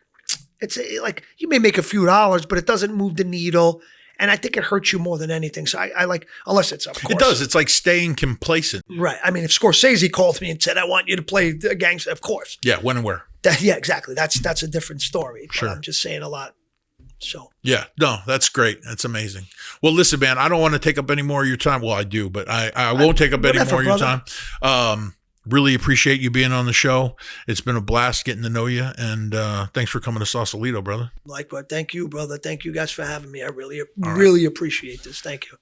it's like you may make a few dollars, but it doesn't move the needle. And I think it hurts you more than anything. So I unless it's, of course. It does. It's like staying complacent. Right. If Scorsese called me and said, I want you to play a gangster, of course. Yeah, when and where. Yeah, exactly. That's a different story. But sure. I'm just saying a lot. So. Yeah, no, that's great. That's amazing. Well, listen, man, I don't want to take up any more of your time. Well, I do, but I won't take up any more of your time. Really appreciate you being on the show. It's been a blast getting to know you, and thanks for coming to Sausalito, brother. Likewise. Thank you, brother. Thank you guys for having me. I really appreciate this. Thank you.